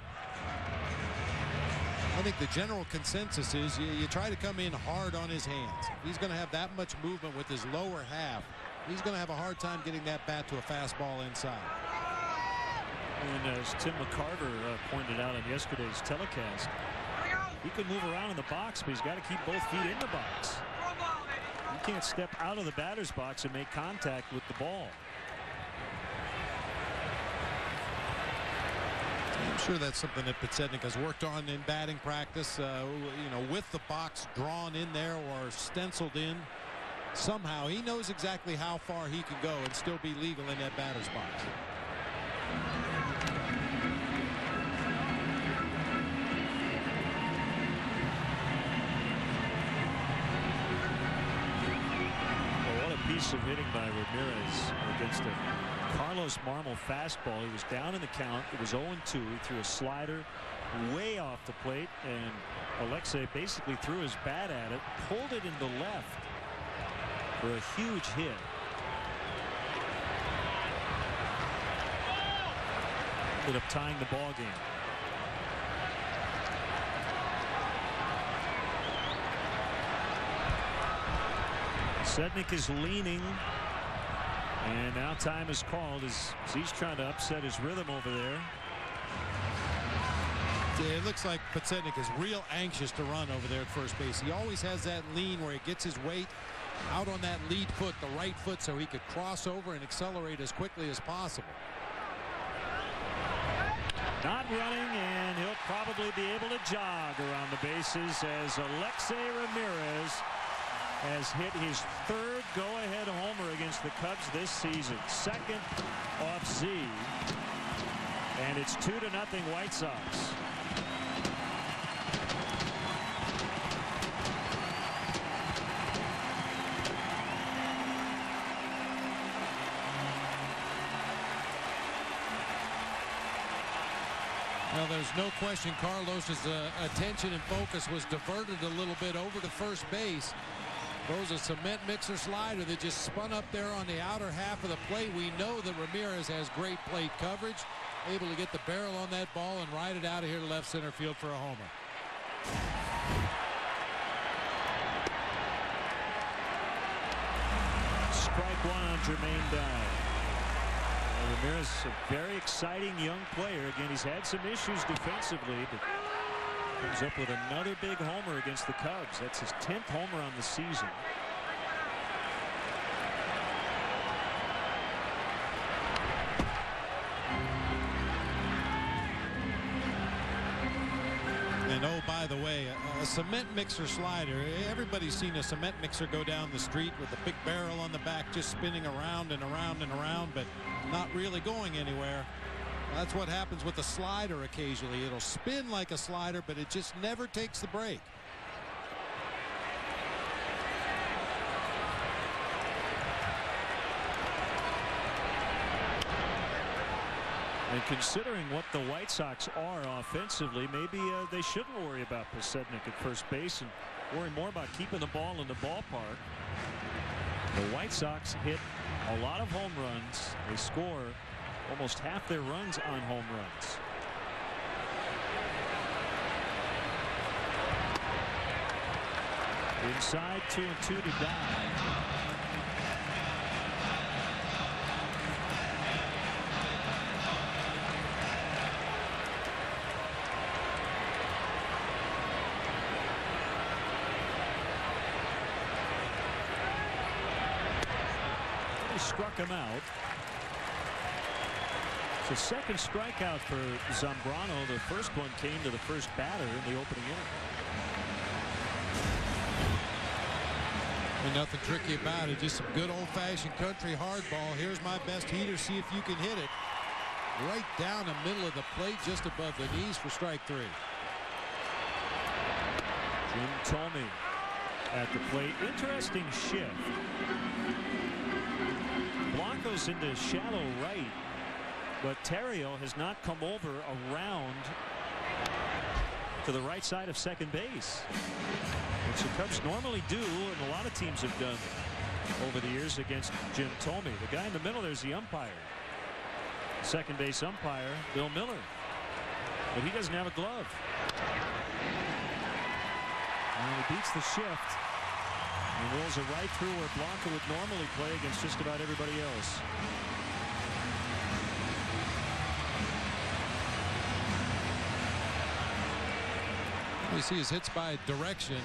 I think the general consensus is you try to come in hard on his hands. If he's going to have that much movement with his lower half, he's going to have a hard time getting that bat to a fastball inside.
And as Tim McCarver pointed out on yesterday's telecast, he can move around in the box, but he's got to keep both feet in the box. You can't step out of the batter's box and make contact with the ball.
I'm sure that's something that Podsednik has worked on in batting practice, you know, with the box drawn in there or stenciled in. Somehow he knows exactly how far he can go and still be legal in that batter's box.
Piece of hitting by Ramirez against a Carlos Marmol fastball. He was down in the count. It was 0-2. He threw a slider way off the plate, and Alexei basically threw his bat at it, pulled it into left for a huge hit. Ended up tying the ball game. Podsednik is leaning, and now time is called as he's trying to upset his rhythm over there.
Yeah, it looks like Podsednik is real anxious to run over there at first base. He always has that lean where he gets his weight out on that lead foot, the right foot, so he could cross over and accelerate as quickly as possible.
Not running, and he'll probably be able to jog around the bases as Alexei Ramirez has hit his third go-ahead homer against the Cubs this season. Second off Z. And it's 2-0 White Sox.
Well, there's no question Carlos's attention and focus was diverted a little bit over to first base. Throws a cement mixer slider that just spun up there on the outer half of the plate. We know that Ramirez has great plate coverage, able to get the barrel on that ball and ride it out of here to left center field for a homer.
Strike one on Jermaine Dye. Ramirez is a very exciting young player. Again, he's had some issues defensively, but comes up with another big homer against the Cubs. That's his 10th homer on the season.
And oh, by the way, a cement mixer slider. Everybody's seen a cement mixer go down the street with a big barrel on the back just spinning around and around and around, but not really going anywhere. That's what happens with a slider occasionally. It'll spin like a slider, but it just never takes the break.
And considering what the White Sox are offensively, maybe they shouldn't worry about Podsednik at first base and worry more about keeping the ball in the ballpark. The White Sox hit a lot of home runs. They score almost half their runs on home runs. Inside 2-2 to Dye. He struck him out. The second strikeout for Zambrano. The first one came to the first batter in the opening inning.
And nothing tricky about it. Just some good old-fashioned country hardball. Here's my best heater. See if you can hit it. Right down the middle of the plate, just above the knees for strike three.
Jim Thome at the plate. Interesting shift. Blanco's into shallow right, but Terrio has not come over around to the right side of second base, which the Cubs normally do, and a lot of teams have done over the years against Jim Thome. The guy in the middle, there's the umpire. Second base umpire, Bill Miller. But he doesn't have a glove. And he beats the shift. And rolls it right through where Blanca would normally play against just about everybody else.
You see his hits by direction.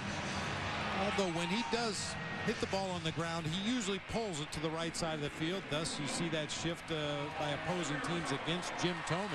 Although when he does hit the ball on the ground, he usually pulls it to the right side of the field. Thus, you see that shift by opposing teams against Jim Thome.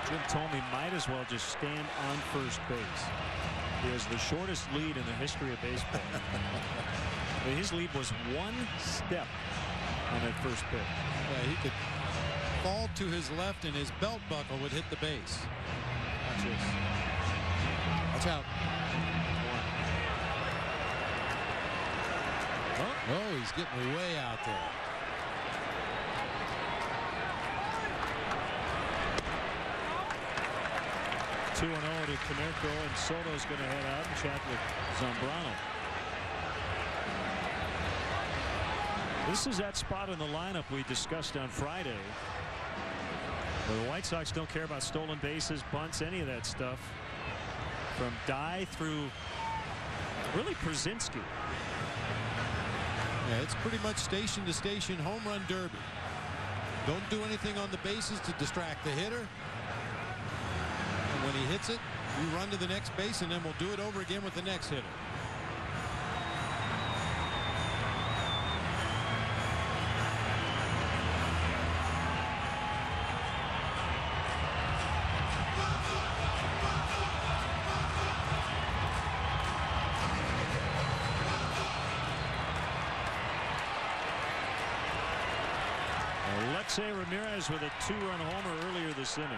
Jim Thome might as well just stand on first base. He has the shortest lead in the history of baseball. His lead was 1 step on that first pitch.
Yeah, he could fall to his left and his belt buckle would hit the base. Watch this. Watch out. Oh, he's getting way out there.
Two 2-0 to Konerko, and Soto's going to head out and chat with Zambrano. This is that spot in the lineup we discussed on Friday, where the White Sox don't care about stolen bases, bunts, any of that stuff. From Dye through really Przinski.
Yeah, it's pretty much station to station home run derby. Don't do anything on the bases to distract the hitter. And when he hits it, you run to the next base, and then we'll do it over again with the next hitter.
Alexei Ramirez with a 2-run homer earlier this inning.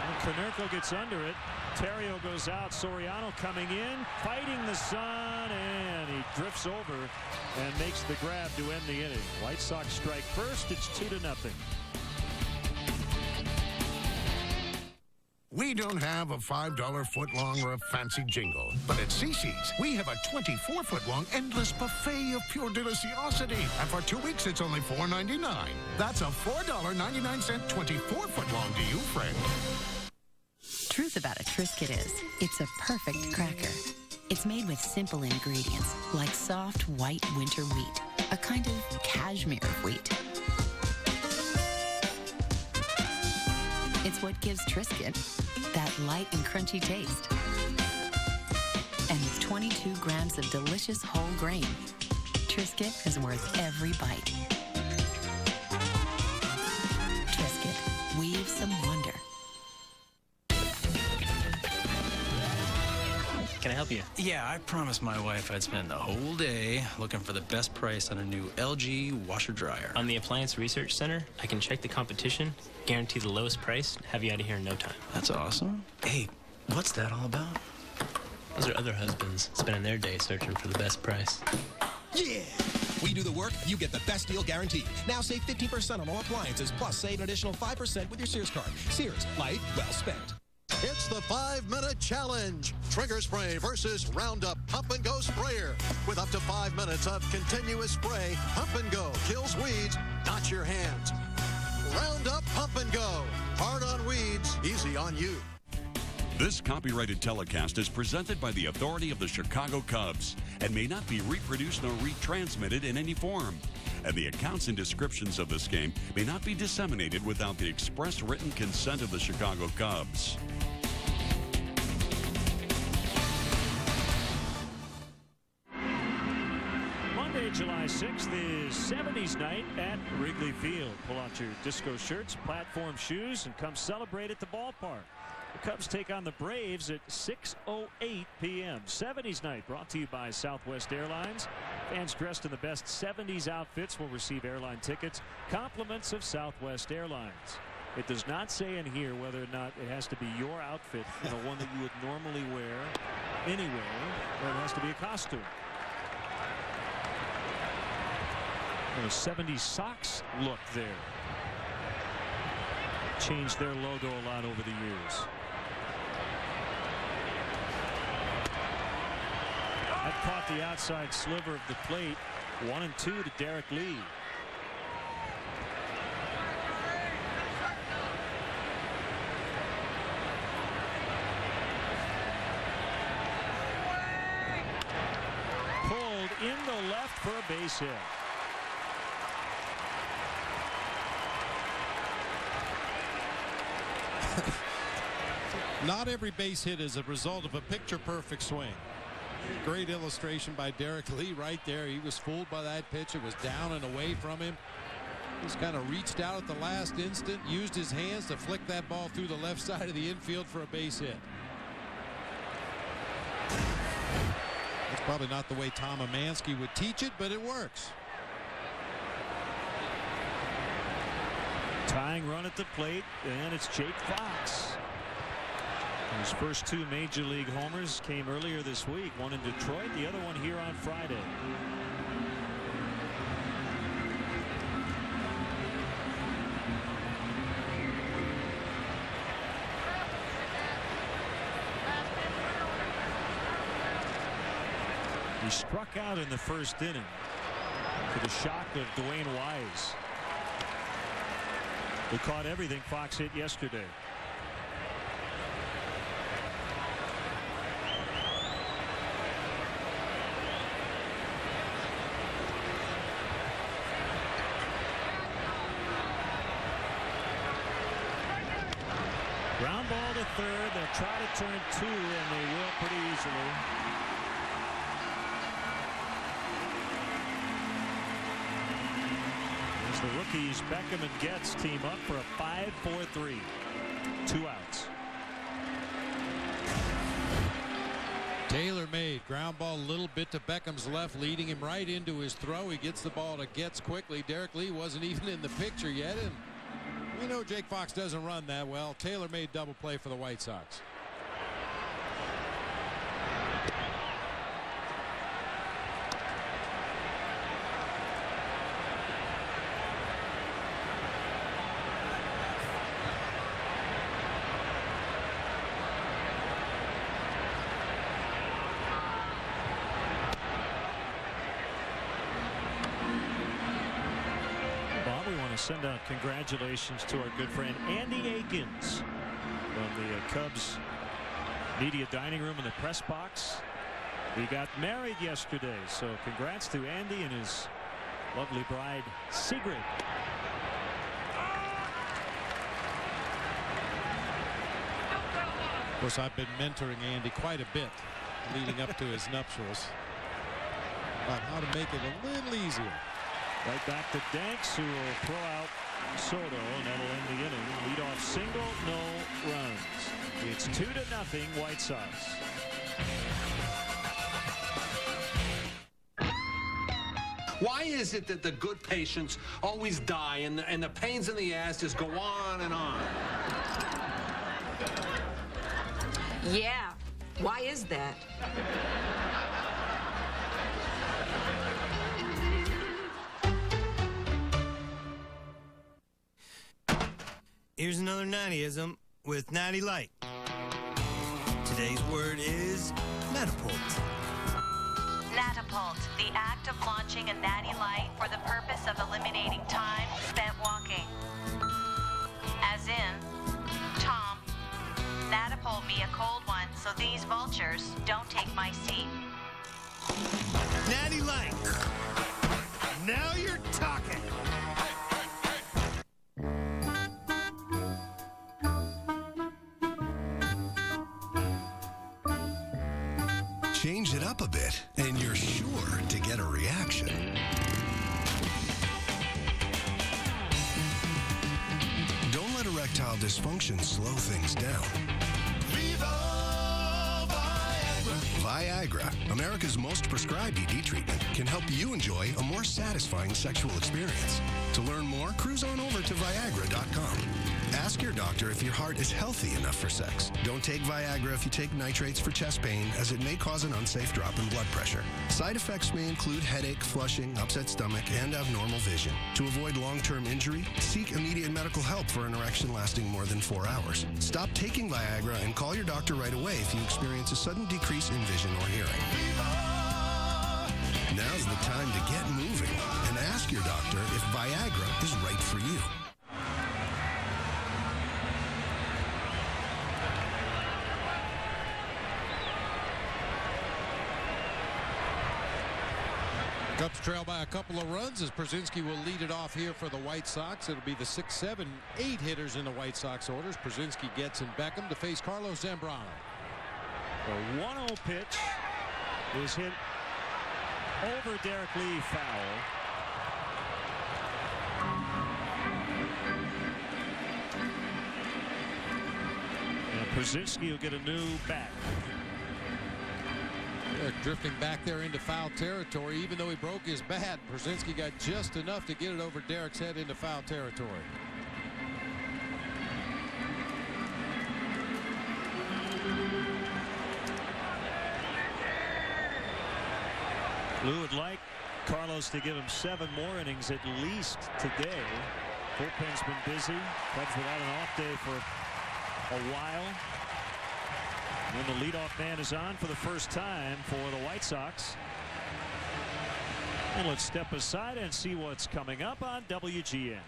And Konerko gets under it. Terrio goes out. Soriano coming in, fighting the sun, and he drifts over and makes the grab to end the inning. White Sox strike first. It's 2-0.
We don't have a $5 foot-long or a fancy jingle, but at CC's, we have a 24-foot-long endless buffet of pure deliciosity. And for 2 weeks, it's only $4.99. That's a $4.99 24-foot-long to you, friend.
Truth about a Triscuit is, it's a perfect cracker. It's made with simple ingredients, like soft white winter wheat, a kind of cashmere of wheat. It's what gives Triscuit that light and crunchy taste. And with 22 grams of delicious whole grain, Triscuit is worth every bite. Triscuit, weave some wonder.
Can I help you?
Yeah, I promised my wife I'd spend the whole day looking for the best price on a new LG washer dryer.
On the Appliance Research Center, I can check the competition, guarantee the lowest price, have you out of here in no time.
That's awesome. Hey, what's that all about?
Those are other husbands spending their day searching for the best price.
Yeah! We do the work, you get the best deal guaranteed. Now save 15% on all appliances, plus save an additional 5% with your Sears card. Sears, life well spent.
It's the 5-minute challenge. Trigger spray versus Roundup Pump and Go sprayer. With up to 5 minutes of continuous spray, Pump and Go kills weeds, not your hands. Roundup Pump and Go. Hard on weeds, easy on you.
This copyrighted telecast is presented by the authority of the Chicago Cubs and may not be reproduced nor retransmitted in any form. And the accounts and descriptions of this game may not be disseminated without the express written consent of the Chicago Cubs.
Monday, July 6th is 70s night at Wrigley Field. Pull out your disco shirts, platform shoes, and come celebrate at the ballpark. The Cubs take on the Braves at 6:08 p.m. 70s night brought to you by Southwest Airlines. Fans dressed in the best 70s outfits will receive airline tickets, compliments of Southwest Airlines. It does not say in here whether or not it has to be your outfit, one that you would normally wear anyway, or it has to be a costume. A 70s Sox look there. Changed their logo a lot over the years. That caught the outside sliver of the plate. 1-2 to Derek Lee. Pulled in the left for a base hit.
Not every base hit is a result of a picture-perfect swing. Great illustration by Derek Lee right there. He was fooled by that pitch. It was down and away from him. Just kind of reached out at the last instant, used his hands to flick that ball through the left side of the infield for a base hit. It's probably not the way Tom Amansky would teach it, but it works.
Tying run at the plate, and it's Jake Fox. His first 2 major league homers came earlier this week. One in Detroit, the other one here on Friday. He struck out in the first inning to the shock of Dwayne Wise, who caught everything Fox hit yesterday. Ground ball to third. They'll try to turn 2, and they will pretty easily. As the rookies Beckham and Getz team up for a 5-4-3. 2 outs.
Taylor made ground ball a little bit to Beckham's left, leading him right into his throw. He gets the ball to Getz quickly. Derek Lee wasn't even in the picture yet, and we know Jake Fox doesn't run that well. Taylor made double play for the White Sox.
Send out congratulations to our good friend Andy Akins from the Cubs media dining room in the press box. He got married yesterday, so congrats to Andy and his lovely bride Sigrid.
Of course, I've been mentoring Andy quite a bit leading up to his nuptials about how to make it a little easier.
Right back to Danks, who will throw out Soto, and that'll end the inning. Leadoff single, no runs. It's 2-0 White Sox.
Why is it that the good patients always die and the pains in the ass just go on and on?
Yeah, why is that?
Here's another 90ism with Natty Light. Today's word is Natapult.
Natapult, the act of launching a natty light for the purpose of eliminating time spent walking. As in, Tom, Natapult me a cold one so these vultures don't take my seat.
Natty Light. Now you're talking.
Change it up a bit, and you're sure to get a reaction. Don't let erectile dysfunction slow things down. Viagra, America's most prescribed ED treatment, can help you enjoy a more satisfying sexual experience. To learn more, cruise on over to Viagra.com. Ask your doctor if your heart is healthy enough for sex. Don't take Viagra if you take nitrates for chest pain, as it may cause an unsafe drop in blood pressure. Side effects may include headache, flushing, upset stomach, and abnormal vision. To avoid long-term injury, seek immediate medical help for an erection lasting more than 4 hours. Stop taking Viagra and call your doctor right away if you experience a sudden decrease in vision or hearing. Now's the time to get moving and ask your doctor if Viagra is right for you.
Cubs trail by a couple of runs as Przinsky will lead it off here for the White Sox. It'll be the 6, 7, 8 hitters in the White Sox orders. Przinsky gets in Beckham to face Carlos Zambrano.
The 1-0 pitch is hit over Derek Lee, foul. And Przinsky will get a new bat.
They're drifting back there into foul territory. Even though he broke his bat, Przinsky got just enough to get it over Derek's head into foul territory.
Lou would like Carlos to give him 7 more innings at least today. Bullpen's been busy. Cubs without an off day for a while. When the leadoff man is on for the first time for the White Sox. And let's step aside and see what's coming up on WGN.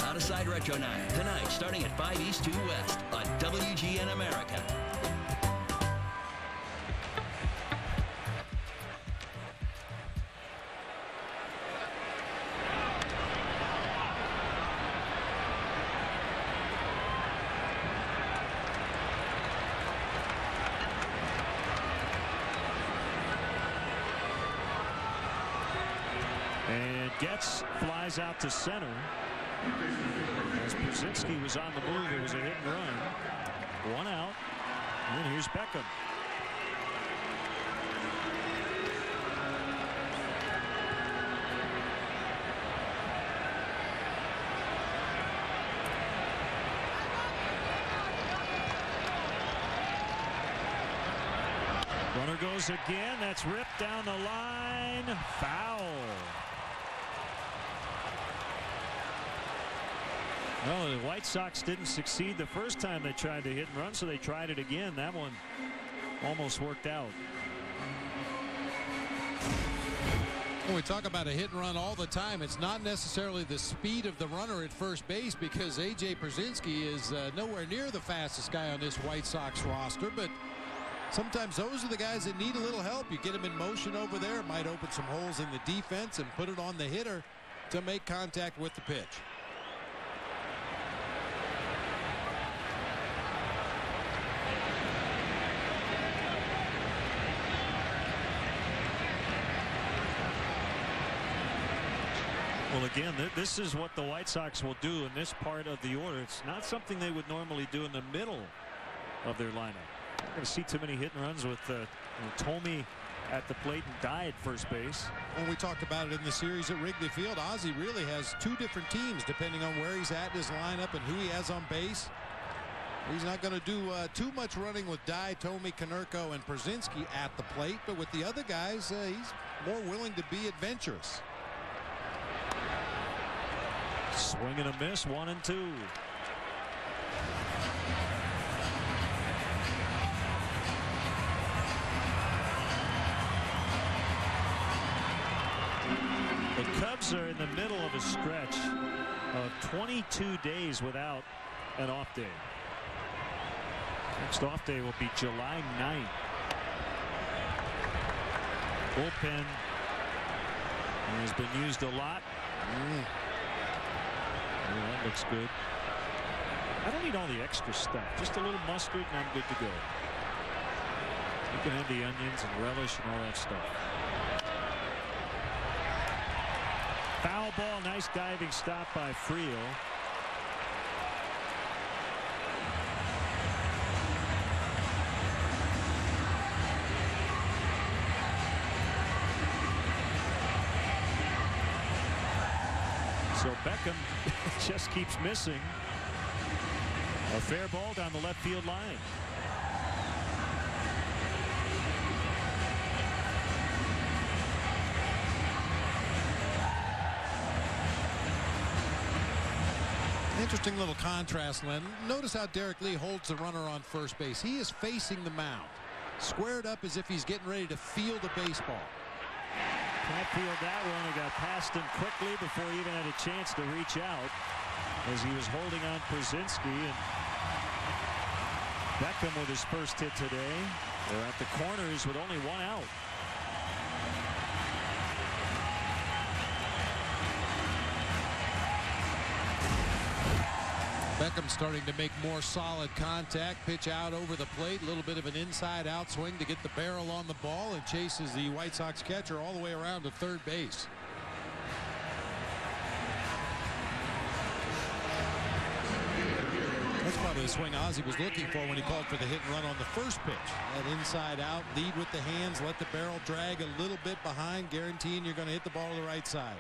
Outside Retro Night tonight starting at 5 East 2 West on WGN America.
Getz flies out to center. As Przinsky was on the move, it was a hit and run. 1 out. And here's Beckham. Runner goes again. That's ripped down the line. Foul. Well, the White Sox didn't succeed the first time they tried to hit and run, so they tried it again. That one almost worked out.
Well, we talk about a hit and run all the time. It's not necessarily the speed of the runner at first base, because A.J. Przinsky is nowhere near the fastest guy on this White Sox roster, but sometimes those are the guys that need a little help. You get them in motion over there, it might open some holes in the defense and put it on the hitter to make contact with the pitch.
Well, again, this is what the White Sox will do in this part of the order. It's not something they would normally do in the middle of their lineup. You're going to see too many hit and runs with Tomey at the plate and Dye at first base.
When we talked about it in the series at Wrigley Field, Ozzie really has 2 different teams depending on where he's at in his lineup and who he has on base. He's not going to do too much running with Dye, Tomey, Konerko, and Przinsky at the plate, but with the other guys, he's more willing to be adventurous.
Swing and a miss, 1 and 2. The Cubs are in the middle of a stretch of 22 days without an off day. Next off day will be July 9th. Bullpen has been used a lot. Oh, that looks good. I don't need all the extra stuff. Just a little mustard and I'm good to go. You can have the onions and relish and all that stuff. Foul ball. Nice diving stop by Friel. So Beckham just keeps missing. A fair ball down the left field line.
Interesting little contrast, Len. Notice how Derek Lee holds the runner on first base. He is facing the mound, squared up as if he's getting ready to field a baseball.
Can't field that one. It got past him quickly before he even had a chance to reach out as he was holding on Brzezinski. And Beckham with his first hit today. They're at the corners with only one out.
Beckham starting to make more solid contact. Pitch out over the plate. A little bit of an inside-out swing to get the barrel on the ball, and chases the White Sox catcher all the way around to third base. That's probably the swing Ozzie was looking for when he called for the hit and run on the first pitch. That inside-out, lead with the hands, let the barrel drag a little bit behind, guaranteeing you're going to hit the ball to the right side.